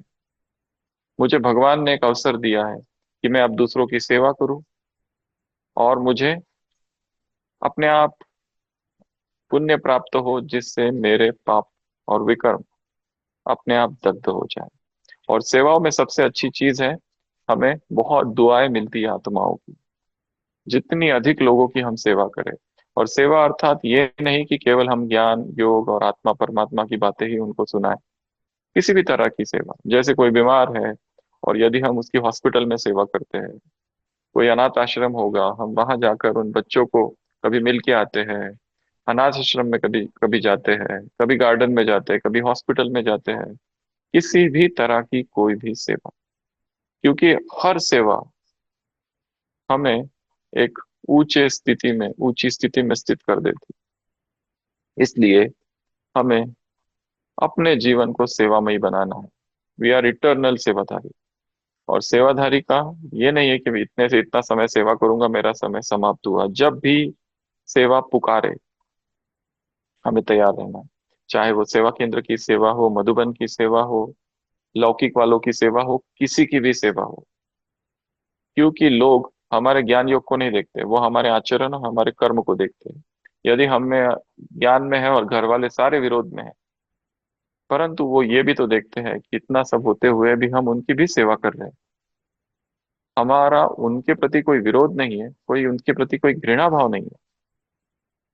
[SPEAKER 1] मुझे भगवान ने एक अवसर दिया है कि मैं अब दूसरों की सेवा करूं, और मुझे अपने आप पुण्य प्राप्त हो, जिससे मेरे पाप और विकर्म अपने आप दग्ध हो जाए। और सेवाओं में सबसे अच्छी चीज है, हमें बहुत दुआएं मिलती है आत्माओं की, जितनी अधिक लोगों की हम सेवा करें। और सेवा अर्थात ये नहीं कि केवल हम ज्ञान योग और आत्मा परमात्मा की बातें ही उनको सुनाएं। किसी भी तरह की सेवा, जैसे कोई बीमार है और यदि हम उसकी हॉस्पिटल में सेवा करते हैं, कोई अनाथ आश्रम होगा, हम वहां जाकर उन बच्चों को कभी मिल के आते हैं, अनाथ आश्रम में कभी कभी जाते हैं, कभी गार्डन में जाते हैं, कभी हॉस्पिटल में जाते हैं। किसी भी तरह की कोई भी सेवा, क्योंकि हर सेवा हमें एक ऊंची स्थिति में स्थित कर देती। इसलिए हमें अपने जीवन को सेवामयी बनाना है। We are eternal sevadhari. और सेवाधारी का ये नहीं है कि मैं इतने से इतना समय सेवा करूंगा, मेरा समय समाप्त हुआ। जब भी सेवा पुकारे, हमें तैयार रहना है। चाहे वो सेवा केंद्र की सेवा हो, मधुबन की सेवा हो, लौकिक वालों की सेवा हो, किसी की भी सेवा हो। क्योंकि लोग हमारे ज्ञान योग को नहीं देखते, वो हमारे आचरण और हमारे कर्म को देखते हैं। यदि हमें ज्ञान में है और घर वाले सारे विरोध में है, परंतु वो ये भी तो देखते हैं कि इतना सब होते हुए भी हम उनकी भी सेवा कर रहे हैं। हमारा उनके प्रति कोई विरोध नहीं है, कोई उनके प्रति कोई घृणा भाव नहीं है,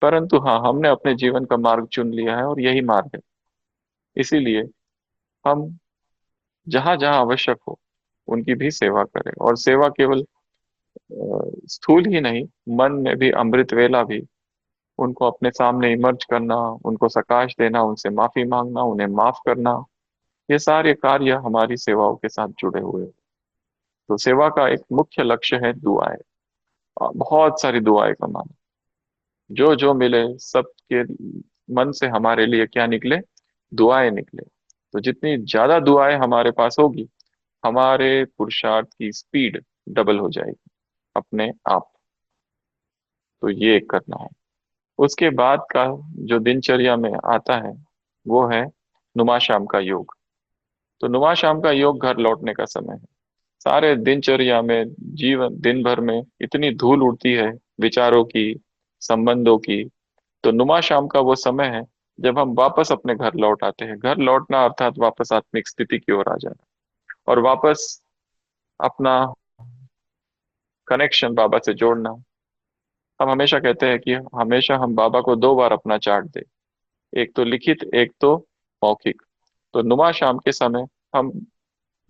[SPEAKER 1] परंतु हाँ, हमने अपने जीवन का मार्ग चुन लिया है और यही मार्ग है। इसीलिए हम जहां जहां आवश्यक हो, उनकी भी सेवा करें। और सेवा केवल स्थूल ही नहीं, मन में भी, अमृत वेला भी उनको अपने सामने इमर्ज करना, उनको सकाश देना, उनसे माफी मांगना, उन्हें माफ करना, ये सारे कार्य हमारी सेवाओं के साथ जुड़े हुए हैं। तो सेवा का एक मुख्य लक्ष्य है दुआएं। बहुत सारी दुआएं कमाना, जो जो मिले सबके मन से हमारे लिए क्या निकले, दुआएं निकले। तो जितनी ज्यादा दुआएं हमारे पास होगी, हमारे पुरुषार्थ की स्पीड डबल हो जाएगी अपने आप। तो ये करना है। उसके बाद का जो दिनचर्या में आता है, वो है नुमा शाम का योग। तो नुमा शाम का योग घर लौटने का समय है। सारे दिनचर्या में, जीवन दिन भर में इतनी धूल उड़ती है विचारों की, संबंधों की। तो नुमा शाम का वो समय है जब हम वापस अपने घर लौट आते हैं। घर लौटना अर्थात वापस आत्मिक स्थिति की ओर आ जाना, और वापस अपना कनेक्शन बाबा से जोड़ना। हम हमेशा कहते हैं कि हमेशा हम बाबा को दो बार अपना चार्ट दे, एक तो लिखित, एक तो मौखिक। तो नुमा शाम के समय हम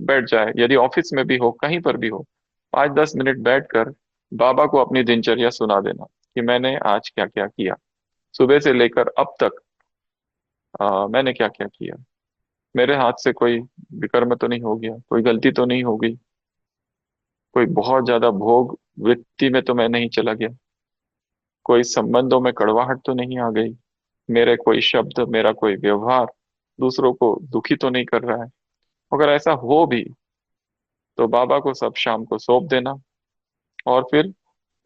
[SPEAKER 1] बैठ जाए, यदि ऑफिस में भी हो, कहीं पर भी हो, 5-10 मिनट बैठकर बाबा को अपनी दिनचर्या सुना देना कि मैंने आज क्या क्या किया, सुबह से लेकर अब तक मैंने क्या क्या किया, मेरे हाथ से कोई विकर्म तो नहीं हो गया, कोई गलती तो नहीं हो गई, कोई बहुत ज्यादा भोग वृत्ति में तो मैं नहीं चला गया, कोई संबंधों में कड़वाहट तो नहीं आ गई, मेरे कोई शब्द, मेरा कोई व्यवहार दूसरों को दुखी तो नहीं कर रहा है। अगर ऐसा हो भी तो बाबा को सब शाम को सौंप देना, और फिर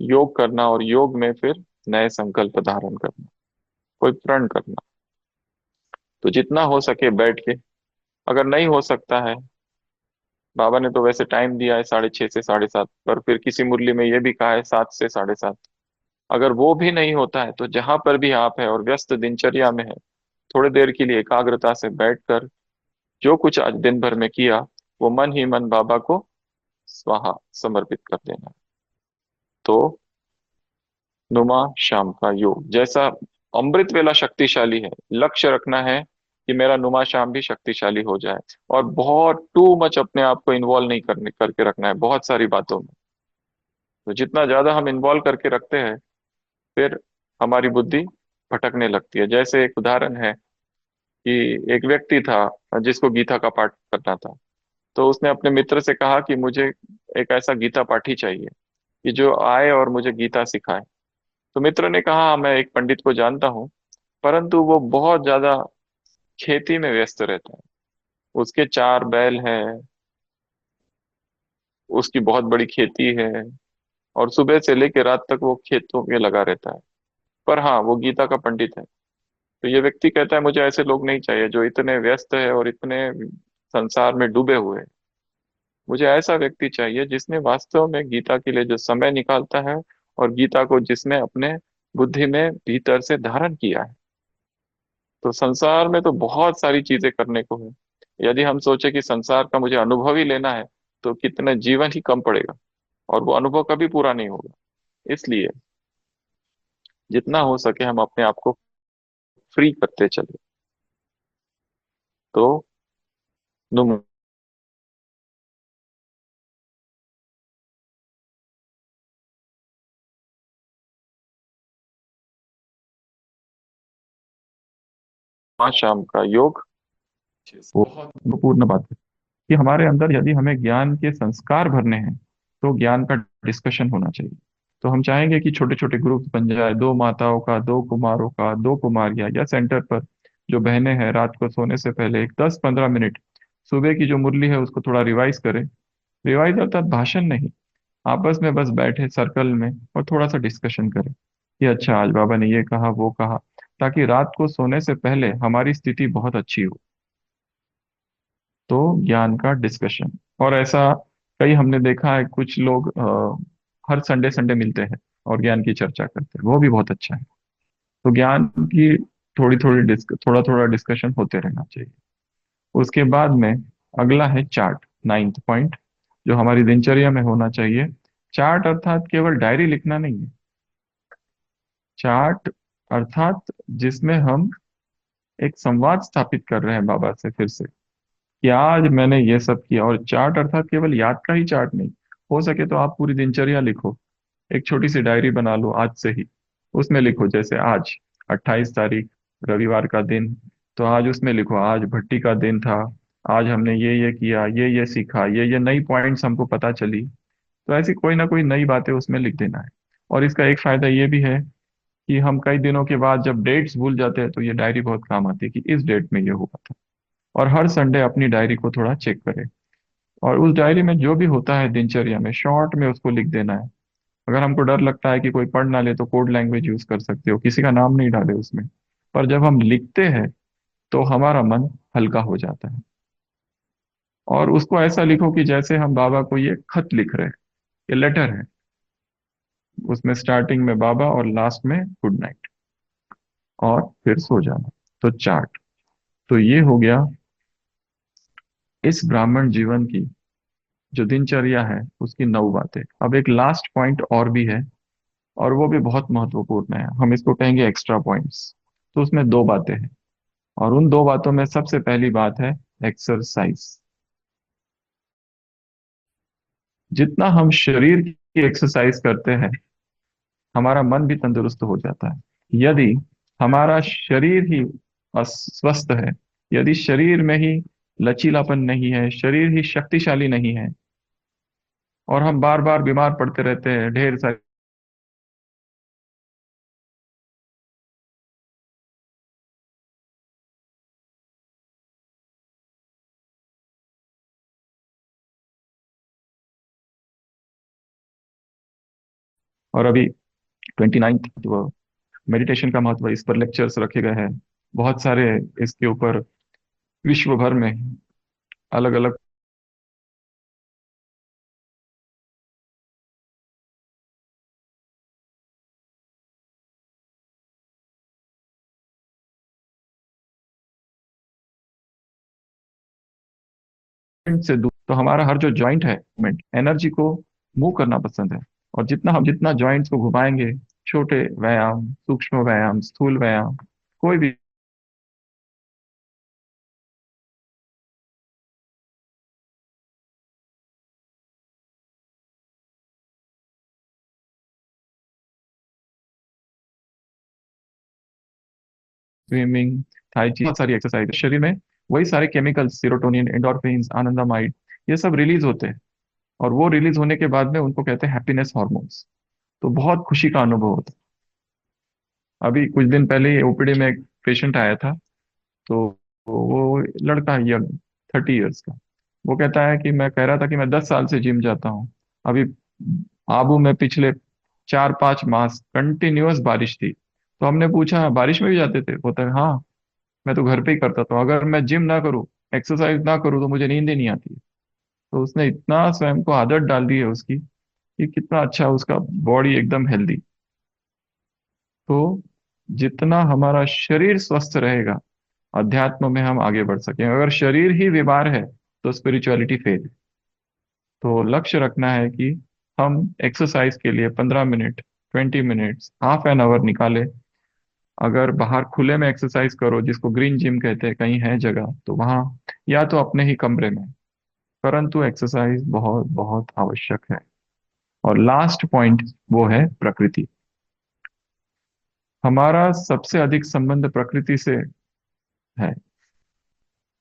[SPEAKER 1] योग करना, और योग में फिर नए संकल्प धारण करना, कोई प्रण करना। तो जितना हो सके बैठ के, अगर नहीं हो सकता है, बाबा ने तो वैसे टाइम दिया है 6:30 से 7:30, पर फिर किसी मुरली में ये भी कहा है 7 से 7:30। अगर वो भी नहीं होता है तो जहां पर भी आप है और व्यस्त दिनचर्या में है, थोड़ी देर के लिए एकाग्रता से बैठकर जो कुछ आज दिन भर में किया, वो मन ही मन बाबा को स्वाहा समर्पित कर देना। तो नुमा शाम का योग जैसा अमृत वेला शक्तिशाली है, लक्ष्य रखना है कि मेरा नुमा शाम भी शक्तिशाली हो जाए। और बहुत टू मच अपने आप को इन्वॉल्व नहीं करने करके रखना है बहुत सारी बातों में। तो जितना ज्यादा हम इन्वॉल्व करके रखते हैं, फिर हमारी बुद्धि भटकने लगती है। जैसे एक उदाहरण है कि एक व्यक्ति था जिसको गीता का पाठ करना था। तो उसने अपने मित्र से कहा कि मुझे एक ऐसा गीता पाठी चाहिए कि जो आए और मुझे गीता सिखाए। तो मित्र ने कहा, "हाँ, मैं एक पंडित को जानता हूँ, परंतु वो बहुत ज्यादा खेती में व्यस्त रहता है, उसके 4 बैल हैं, उसकी बहुत बड़ी खेती है, और सुबह से लेकर रात तक वो खेतों में लगा रहता है, पर हाँ वो गीता का पंडित है।" तो ये व्यक्ति कहता है, मुझे ऐसे लोग नहीं चाहिए जो इतने व्यस्त है और इतने संसार में डूबे हुए हैं। मुझे ऐसा व्यक्ति चाहिए जिसने वास्तव में गीता के लिए जो समय निकालता है, और गीता को जिसने अपने बुद्धि में भीतर से धारण किया है। तो संसार में तो बहुत सारी चीजें करने को है। यदि हम सोचे कि संसार का मुझे अनुभव ही लेना है, तो कितने जीवन ही कम पड़ेगा, और वो अनुभव कभी पूरा नहीं होगा। इसलिए जितना हो सके हम अपने आप को फ्री करते चले। तो नुमा शाम का योग बहुत महत्वपूर्ण बात है कि हमारे अंदर यदि हमें ज्ञान के संस्कार भरने हैं, तो ज्ञान का डिस्कशन होना चाहिए। तो हम चाहेंगे कि छोटे छोटे ग्रुप बन जाए, 2 माताओं का, 2 कुमारों का, 2 कुमारियां, या सेंटर पर जो बहनें हैं रात को सोने से पहले एक 10-15 मिनट सुबह की जो मुरली है उसको थोड़ा रिवाइज करें। रिवाइज अर्थात भाषण नहीं, आपस में बस बैठे सर्कल में और थोड़ा सा डिस्कशन करें कि अच्छा आज बाबा ने ये कहा वो कहा, ताकि रात को सोने से पहले हमारी स्थिति बहुत अच्छी हो। तो ज्ञान का डिस्कशन। और ऐसा कई हमने देखा है, कुछ लोग हर संडे संडे मिलते हैं और ज्ञान की चर्चा करते हैं, वो भी बहुत अच्छा है। तो ज्ञान की थोड़ा थोड़ा डिस्कशन होते रहना चाहिए। उसके बाद में अगला है चार्ट, 9th पॉइंट, जो हमारी दिनचर्या में होना चाहिए। चार्ट अर्थात केवल डायरी लिखना नहीं है। चार्ट अर्थात जिसमें हम एक संवाद स्थापित कर रहे हैं बाबा से फिर से, कि आज मैंने ये सब किया। और चार्ट अर्थात केवल याद का ही चार्ट नहीं, हो सके तो आप पूरी दिनचर्या लिखो, एक छोटी सी डायरी बना लो आज से ही। उसमें लिखो जैसे आज 28 तारीख, रविवार का दिन, तो आज उसमें लिखो आज भट्टी का दिन था, आज हमने ये किया, ये सीखा, ये नई पॉइंट्स हमको पता चली। तो ऐसी कोई ना कोई नई बातें उसमें लिख देना है। और इसका एक फायदा ये भी है कि हम कई दिनों के बाद जब डेट्स भूल जाते हैं, तो ये डायरी बहुत काम आती है कि इस डेट में ये हुआ था। और हर संडे अपनी डायरी को थोड़ा चेक करें, और उस डायरी में जो भी होता है दिनचर्या में शॉर्ट में उसको लिख देना है। अगर हमको डर लगता है कि कोई पढ़ ना ले, तो कोड लैंग्वेज यूज कर सकते हो, किसी का नाम नहीं डाले उसमें। पर जब हम लिखते हैं तो हमारा मन हल्का हो जाता है। और उसको ऐसा लिखो कि जैसे हम बाबा को ये खत लिख रहे हैं, ये लेटर है, उसमें स्टार्टिंग में बाबा और लास्ट में गुड नाइट, और फिर सो जाना। तो चार्ट, तो ये हो गया इस ब्राह्मण जीवन की जो दिनचर्या है उसकी 9 बातें। अब एक लास्ट पॉइंट और भी है, और वो भी बहुत महत्वपूर्ण है, हम इसको कहेंगे एक्स्ट्रा पॉइंट्स। तो उसमें 2 बातें हैं, और उन 2 बातों में सबसे पहली बात है एक्सरसाइज। जितना हम शरीर की एक्सरसाइज करते हैं, हमारा मन भी तंदुरुस्त हो जाता है। यदि हमारा शरीर ही अस्वस्थ है, यदि शरीर में ही लचीलापन नहीं है, शरीर ही शक्तिशाली नहीं है, और हम बार बार बीमार पड़ते रहते हैं, ढेर सारी, और अभी 29th जो मेडिटेशन का महत्व है, इस पर लेक्चर्स रखे गए हैं बहुत सारे। इसके ऊपर विश्व भर में अलग अलग से दूर, तो हमारा हर जो जॉइंट है एनर्जी को मूव करना पसंद है। और जितना जॉइंट्स को घुमाएंगे, छोटे व्यायाम, सूक्ष्म व्यायाम, स्थूल व्यायाम, कोई भी, स्विमिंग, थाई ची, बहुत सारी एक्सरसाइज शरीर में वही सारे केमिकल्स, सीरोटोनिन, एंडोर्फिन्स, आनंदामाइड, ये सब रिलीज होते हैं। और वो रिलीज होने के बाद में उनको कहते हैं हैप्पीनेस हॉर्मोन्स। तो बहुत खुशी का अनुभव होता है। अभी कुछ दिन पहले ही ओपीडी में एक पेशेंट आया था। तो वो लड़का, यंग, 30 ईयर्स का, वो कहता है कि मैं कह रहा था कि मैं 10 साल से जिम जाता हूँ। अभी आबू में पिछले 4-5 मास कंटिन्यूअस बारिश थी। तो हमने पूछा बारिश में भी जाते थे? बोलता है हाँ, मैं तो घर पे ही करता था, अगर मैं जिम ना करूँ, एक्सरसाइज ना करूँ, तो मुझे नींद ही नहीं आती। तो उसने इतना स्वयं को आदत डाल दी है उसकी, कि कितना अच्छा उसका बॉडी एकदम हेल्दी। तो जितना हमारा शरीर स्वस्थ रहेगा, अध्यात्म में हम आगे बढ़ सकेंगे। अगर शरीर ही बीमार है, तो स्पिरिचुअलिटी फेल। तो लक्ष्य रखना है कि हम एक्सरसाइज के लिए 15 minute, 20 minutes, half an hour निकालें। अगर बाहर खुले में एक्सरसाइज करो, जिसको ग्रीन जिम कहते हैं, कहीं है जगह तो वहाँ, या तो अपने ही कमरे में, परंतु एक्सरसाइज बहुत बहुत आवश्यक है। और लास्ट पॉइंट वो है प्रकृति। हमारा सबसे अधिक संबंध प्रकृति से है।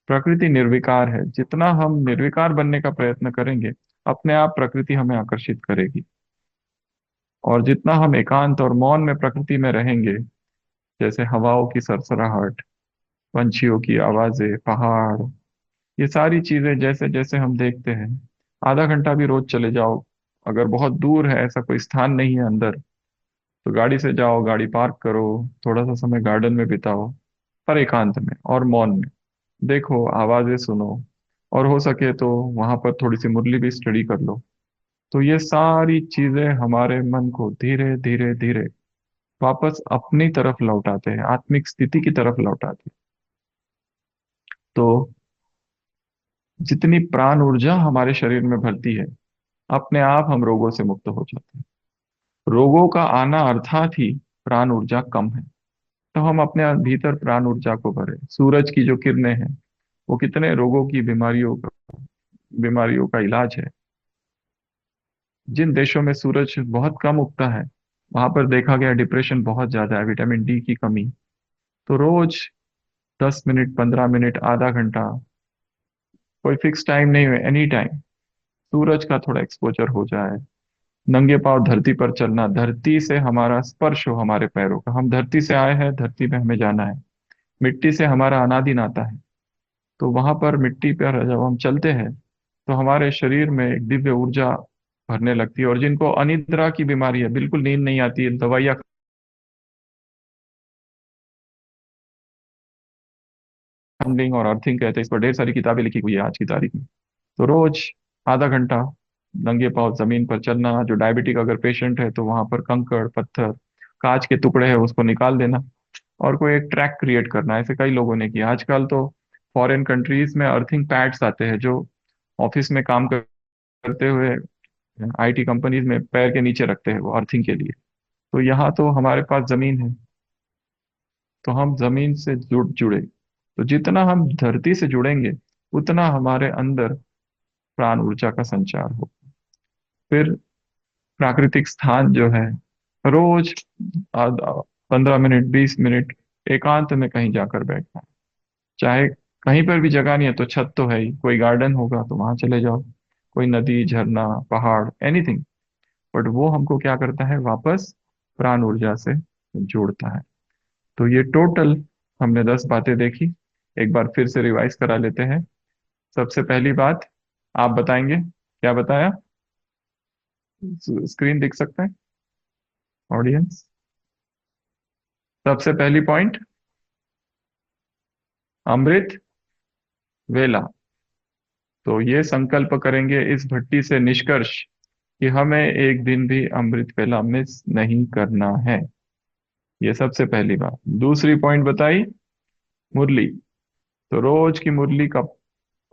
[SPEAKER 1] प्रकृति निर्विकार है। जितना हम निर्विकार बनने का प्रयत्न करेंगे, अपने आप प्रकृति हमें आकर्षित करेगी। और जितना हम एकांत और मौन में प्रकृति में रहेंगे, जैसे हवाओं की सरसराहट, पंछियों की आवाजें, पहाड़, ये सारी चीजें जैसे जैसे हम देखते हैं, आधा घंटा भी रोज चले जाओ। अगर बहुत दूर है, ऐसा कोई स्थान नहीं है अंदर, तो गाड़ी से जाओ, गाड़ी पार्क करो, थोड़ा सा समय गार्डन में बिताओ, पर एकांत में और मौन में। देखो, आवाजें सुनो, और हो सके तो वहां पर थोड़ी सी मुरली भी स्टडी कर लो। तो ये सारी चीजें हमारे मन को धीरे धीरे धीरे वापस अपनी तरफ लौटाते हैं, आत्मिक स्थिति की तरफ लौटाते हैं। तो जितनी प्राण ऊर्जा हमारे शरीर में भरती है, अपने आप हम रोगों से मुक्त हो जाते हैं। रोगों का आना अर्थात ही प्राण ऊर्जा कम है। तो हम अपने भीतर प्राण ऊर्जा को भरें। सूरज की जो किरणें हैं, वो कितने रोगों की बीमारियों का इलाज है। जिन देशों में सूरज बहुत कम उगता है, वहां पर देखा गया डिप्रेशन बहुत ज्यादा है, विटामिन डी की कमी। तो रोज 10 मिनट, 15 मिनट, आधा घंटा, कोई फिक्स टाइम नहीं है, एनी टाइम सूरज का थोड़ा एक्सपोजर हो जाए। नंगे पांव धरती पर चलना, धरती से हमारा स्पर्श हो, हमारे पैरों का, हम धरती से आए हैं, धरती में हमें जाना है। मिट्टी से हमारा अनादि नाता है। तो वहां पर मिट्टी पर जब हम चलते हैं, तो हमारे शरीर में एक दिव्य ऊर्जा भरने लगती है। और जिनको अनिद्रा की बीमारी है, बिल्कुल नींद नहीं आती है, दवाइयाँ, फंडिंग और अर्थिंग कहते हैं, इस पर ढेर सारी किताबें लिखी हुई है आज की तारीख में। तो रोज आधा घंटा नंगे पांव जमीन पर चलना। जो डायबिटिक अगर पेशेंट है, तो वहां पर कंकड़ पत्थर, कांच के टुकड़े हैं, उसको निकाल देना, और कोई एक ट्रैक क्रिएट करना। ऐसे कई लोगों ने किया। आजकल तो फॉरेन कंट्रीज में अर्थिंग पैड्स आते हैं, जो ऑफिस में काम करते हुए आईटी कंपनीज में पैर के नीचे रखते हैं, वो अर्थिंग के लिए। तो यहाँ तो हमारे पास जमीन है, तो हम जमीन से जुड़े। तो जितना हम धरती से जुड़ेंगे, उतना हमारे अंदर प्राण ऊर्जा का संचार हो। फिर प्राकृतिक स्थान जो है, रोज आधा 15 मिनट 20 मिनट एकांत में कहीं जाकर बैठना है। चाहे कहीं पर भी जगह नहीं है तो छत तो है ही, कोई गार्डन होगा तो वहां चले जाओ, कोई नदी झरना पहाड़ एनीथिंग। बट वो हमको क्या करता है, वापस प्राण ऊर्जा से जोड़ता है। तो ये टोटल हमने 10 बातें देखी। एक बार फिर से रिवाइज करा लेते हैं। सबसे पहली बात, आप बताएंगे क्या बताया? स्क्रीन दिख सकता है ऑडियंस? सबसे पहली पॉइंट, अमृत वेला। तो ये संकल्प करेंगे इस भट्टी से निष्कर्ष कि हमें एक दिन भी अमृत वेला मिस नहीं करना है। ये सबसे पहली बात। दूसरी पॉइंट बताई, मुरली। तो रोज की मुरली का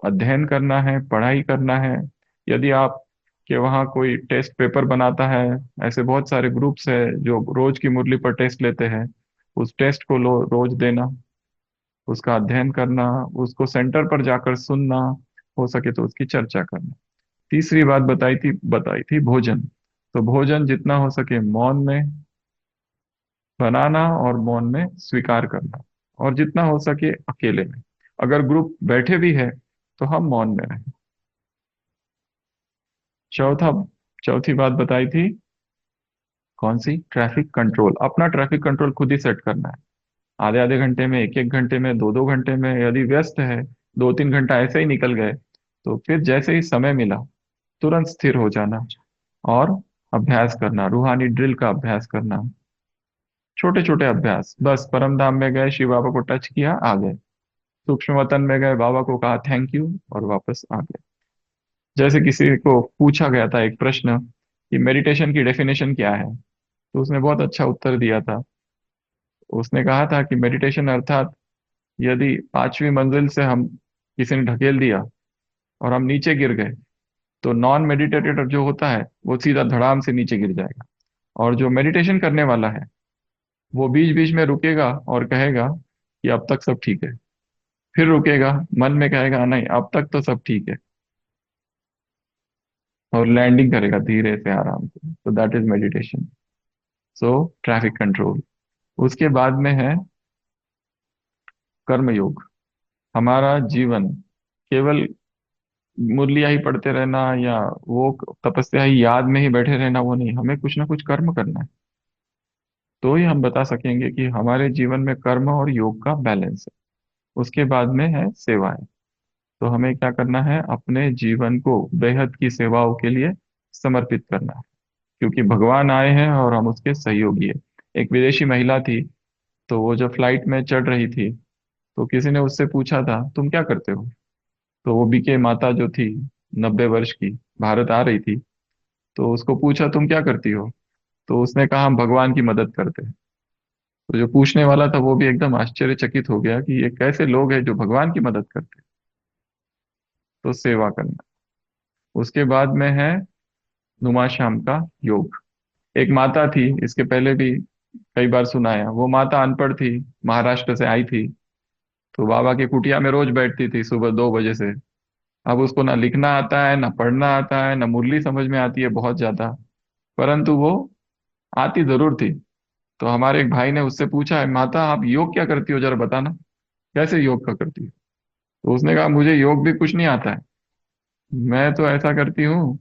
[SPEAKER 1] अध्ययन करना है, पढ़ाई करना है। यदि आप के वहाँ कोई टेस्ट पेपर बनाता है, ऐसे बहुत सारे ग्रुप्स है जो रोज की मुरली पर टेस्ट लेते हैं, उस टेस्ट को रोज देना, उसका अध्ययन करना, उसको सेंटर पर जाकर सुनना, हो सके तो उसकी चर्चा करना। तीसरी बात बताई थी भोजन। तो भोजन जितना हो सके मौन में बनाना और मौन में स्वीकार करना, और जितना हो सके अकेले में। अगर ग्रुप बैठे भी है तो हम मौन में रहें। चौथा चौथी बात बताई थी कौन सी? Traffic control. अपना ट्रैफिक कंट्रोल खुद ही सेट करना है। आधे आधे घंटे में, एक एक घंटे में, दो दो घंटे में यदि व्यस्त है, 2-3 घंटा ऐसे ही निकल गए, तो फिर जैसे ही समय मिला तुरंत स्थिर हो जाना और अभ्यास करना, रूहानी ड्रिल का अभ्यास करना। छोटे छोटे अभ्यास, बस परम धाम में गए, शिव बाबा को टच किया, आ गए। सूक्ष्म वतन में गए, बाबा को कहा थैंक यू और वापस आ गए। जैसे किसी को पूछा गया था एक प्रश्न कि मेडिटेशन की डेफिनेशन क्या है, तो उसने बहुत अच्छा उत्तर दिया था। उसने कहा था कि मेडिटेशन अर्थात यदि 5वीं मंजिल से हम किसी ने ढकेल दिया और हम नीचे गिर गए, तो नॉन मेडिटेटर जो होता है वो सीधा धड़ाम से नीचे गिर जाएगा। और जो मेडिटेशन करने वाला है वो बीच बीच में रुकेगा और कहेगा कि अब तक सब ठीक है। फिर रुकेगा, मन में कहेगा नहीं अब तक तो सब ठीक है, और लैंडिंग करेगा धीरे से आराम से। तो that is meditation. So traffic control. उसके बाद में है कर्मयोग। हमारा जीवन केवल मुरलिया ही पढ़ते रहना या वो तपस्या ही याद में ही बैठे रहना वो नहीं, हमें कुछ ना कुछ कर्म करना है। तो ही हम बता सकेंगे कि हमारे जीवन में कर्म और योग का बैलेंस है। उसके बाद में है सेवाएं। तो हमें क्या करना है, अपने जीवन को बेहद की सेवाओं के लिए समर्पित करना है, क्योंकि भगवान आए हैं और हम उसके सहयोगी है। एक विदेशी महिला थी, तो वो जब फ्लाइट में चढ़ रही थी तो किसी ने उससे पूछा था तुम क्या करते हो? तो वो बीके माता जो थी, 90 वर्ष की, भारत आ रही थी, तो उसको पूछा तुम क्या करती हो? तो उसने कहा हम भगवान की मदद करते हैं। तो जो पूछने वाला था वो भी एकदम आश्चर्यचकित हो गया कि ये कैसे लोग हैं जो भगवान की मदद करते हैं। तो सेवा करना। उसके बाद में है नुमा शाम का योग। एक माता थी, इसके पहले भी कई बार सुनाया, वो माता अनपढ़ थी, महाराष्ट्र से आई थी, तो बाबा की कुटिया में रोज बैठती थी सुबह 2 बजे से। अब उसको ना लिखना आता है, ना पढ़ना आता है, ना मुरली समझ में आती है बहुत ज्यादा, परंतु वो आती जरूर थी। तो हमारे एक भाई ने उससे पूछा, माता आप योग क्या करती हो, जरा बताना कैसे योग का करती हो? तो उसने कहा मुझे योग भी कुछ नहीं आता है, मैं तो ऐसा करती हूँ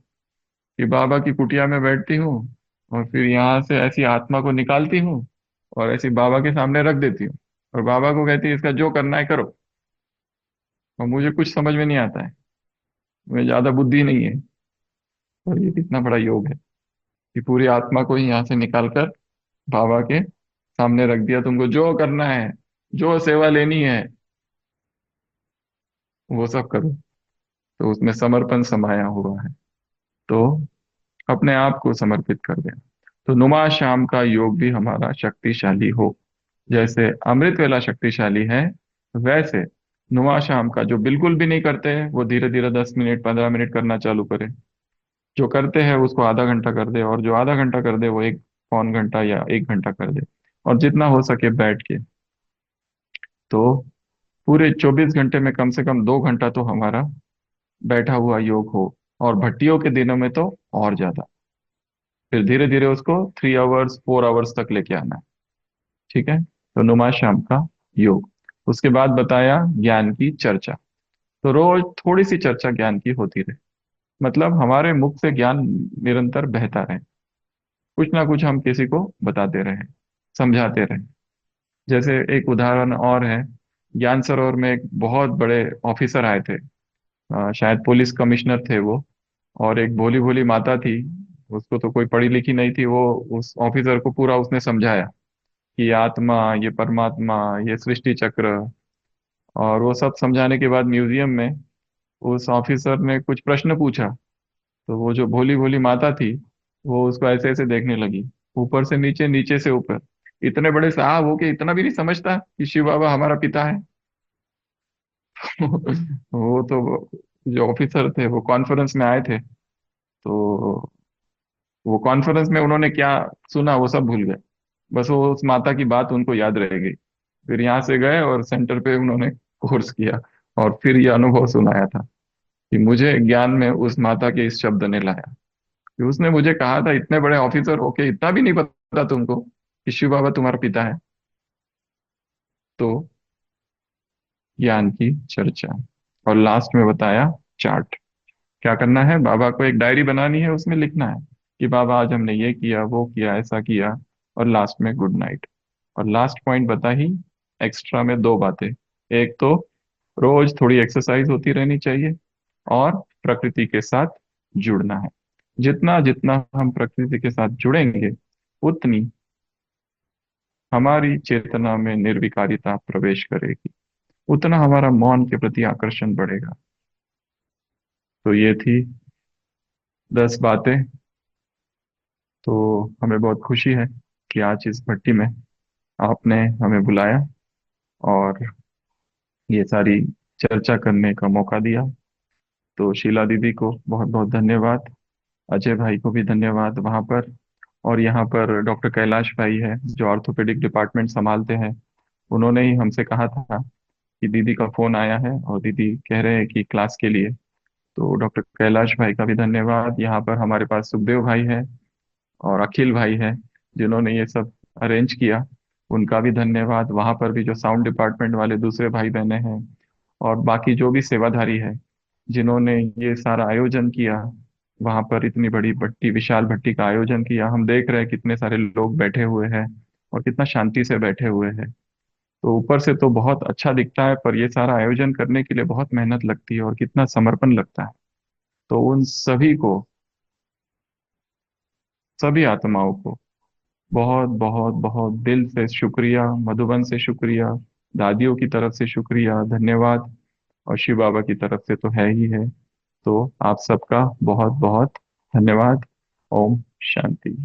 [SPEAKER 1] कि बाबा की कुटिया में बैठती हूँ और फिर यहाँ से ऐसी आत्मा को निकालती हूँ और ऐसी बाबा के सामने रख देती हूँ, और बाबा को कहती है इसका जो करना है करो। और मुझे कुछ समझ में नहीं आता है, मुझे ज्यादा बुद्धि नहीं है। और ये कितना बड़ा योग है कि पूरी आत्मा को ही यहाँ से निकाल कर बाबा के सामने रख दिया, तुमको जो करना है, जो सेवा लेनी है वो सब करो। तो उसमें समर्पण समाया हुआ है। तो अपने आप को समर्पित कर देना। तो नुमा शाम का योग भी हमारा शक्तिशाली हो। जैसे अमृत वेला शक्तिशाली है, वैसे नुमा शाम का जो बिल्कुल भी नहीं करते हैं वो धीरे धीरे 10 मिनट 15 मिनट करना चालू करे। जो करते हैं उसको आधा घंटा कर दे, और जो आधा घंटा कर दे वो एक पौन घंटा या 1 घंटा कर दे। और जितना हो सके बैठ के। तो पूरे 24 घंटे में कम से कम 2 घंटा तो हमारा बैठा हुआ योग हो। और भट्टियों के दिनों में तो और ज्यादा। फिर धीरे धीरे उसको 3 आवर्स 4 आवर्स तक लेके आना है। ठीक है, तो नुमा शाम का योग। उसके बाद बताया ज्ञान की चर्चा। तो रोज थोड़ी सी चर्चा ज्ञान की होती रहे, मतलब हमारे मुख से ज्ञान निरंतर बहता रहे, कुछ ना कुछ हम किसी को बताते रहे, समझाते रहे। जैसे एक उदाहरण और है, ज्ञान सरोवर में एक बहुत बड़े ऑफिसर आए थे, शायद पुलिस कमिश्नर थे वो। और एक भोली भोली माता थी, उसको तो कोई पढ़ी लिखी नहीं थी। वो उस ऑफिसर को पूरा उसने समझाया कि ये आत्मा, ये परमात्मा, ये सृष्टि चक्र। और वो सब समझाने के बाद म्यूजियम में उस ऑफिसर ने कुछ प्रश्न पूछा। तो वो जो भोली भोली माता थी, वो उसको ऐसे ऐसे देखने लगी, ऊपर से नीचे, नीचे से ऊपर। इतने बड़े साहब हो के इतना भी नहीं समझता कि शिव बाबा हमारा पिता है। वो तो, जो ऑफिसर थे वो कॉन्फ्रेंस में आए थे, तो वो कॉन्फ्रेंस में उन्होंने क्या सुना वो सब भूल गए। बस वो उस माता की बात उनको याद रह गई। फिर यहाँ से गए और सेंटर पे उन्होंने कोर्स किया, और फिर ये अनुभव सुनाया था कि मुझे ज्ञान में उस माता के इस शब्द ने लाया, कि उसने मुझे कहा था इतने बड़े ऑफिसर होके इतना भी नहीं पता तुमको कि शिव बाबा तुम्हारा पिता है। तो ज्ञान की चर्चा। और लास्ट में बताया चार्ट। क्या करना है, बाबा को एक डायरी बनानी है, उसमें लिखना है कि बाबा आज हमने ये किया, वो किया, ऐसा किया। और लास्ट में गुड नाइट। और लास्ट पॉइंट बता ही, एक्स्ट्रा में 2 बातें। एक तो रोज थोड़ी एक्सरसाइज होती रहनी चाहिए, और प्रकृति के साथ जुड़ना है। जितना जितना हम प्रकृति के साथ जुड़ेंगे, उतनी हमारी चेतना में निर्विकारिता प्रवेश करेगी, उतना हमारा मौन के प्रति आकर्षण बढ़ेगा। तो ये थी 10 बातें। तो हमें बहुत खुशी है कि आज इस भट्टी में आपने हमें बुलाया, और ये सारी चर्चा करने का मौका दिया। तो शीला दीदी को बहुत बहुत धन्यवाद, अजय भाई को भी धन्यवाद वहाँ पर। और यहाँ पर डॉक्टर कैलाश भाई है जो ऑर्थोपेडिक डिपार्टमेंट संभालते हैं। उन्होंने ही हमसे कहा था कि दीदी का फोन आया है और दीदी कह रहे हैं कि क्लास के लिए। तो डॉक्टर कैलाश भाई का भी धन्यवाद। यहाँ पर हमारे पास सुखदेव भाई है और अखिल भाई है, जिन्होंने ये सब अरेंज किया। उनका भी धन्यवाद। वहाँ पर भी जो साउंड डिपार्टमेंट वाले दूसरे भाई बहने हैं, और बाकी जो भी सेवाधारी है, जिन्होंने ये सारा आयोजन किया। वहाँ पर इतनी बड़ी भट्टी, विशाल भट्टी का आयोजन किया। हम देख रहे हैं कितने सारे लोग बैठे हुए हैं, और कितना शांति से बैठे हुए हैं। तो ऊपर से तो बहुत अच्छा दिखता है, पर ये सारा आयोजन करने के लिए बहुत मेहनत लगती है और कितना समर्पण लगता है। तो उन सभी को, सभी आत्माओं को बहुत बहुत बहुत दिल से शुक्रिया, मधुबन से शुक्रिया, दादियों की तरफ से शुक्रिया, धन्यवाद। और शिव बाबा की तरफ से तो है ही है। तो आप सबका बहुत बहुत धन्यवाद। ओम शांति।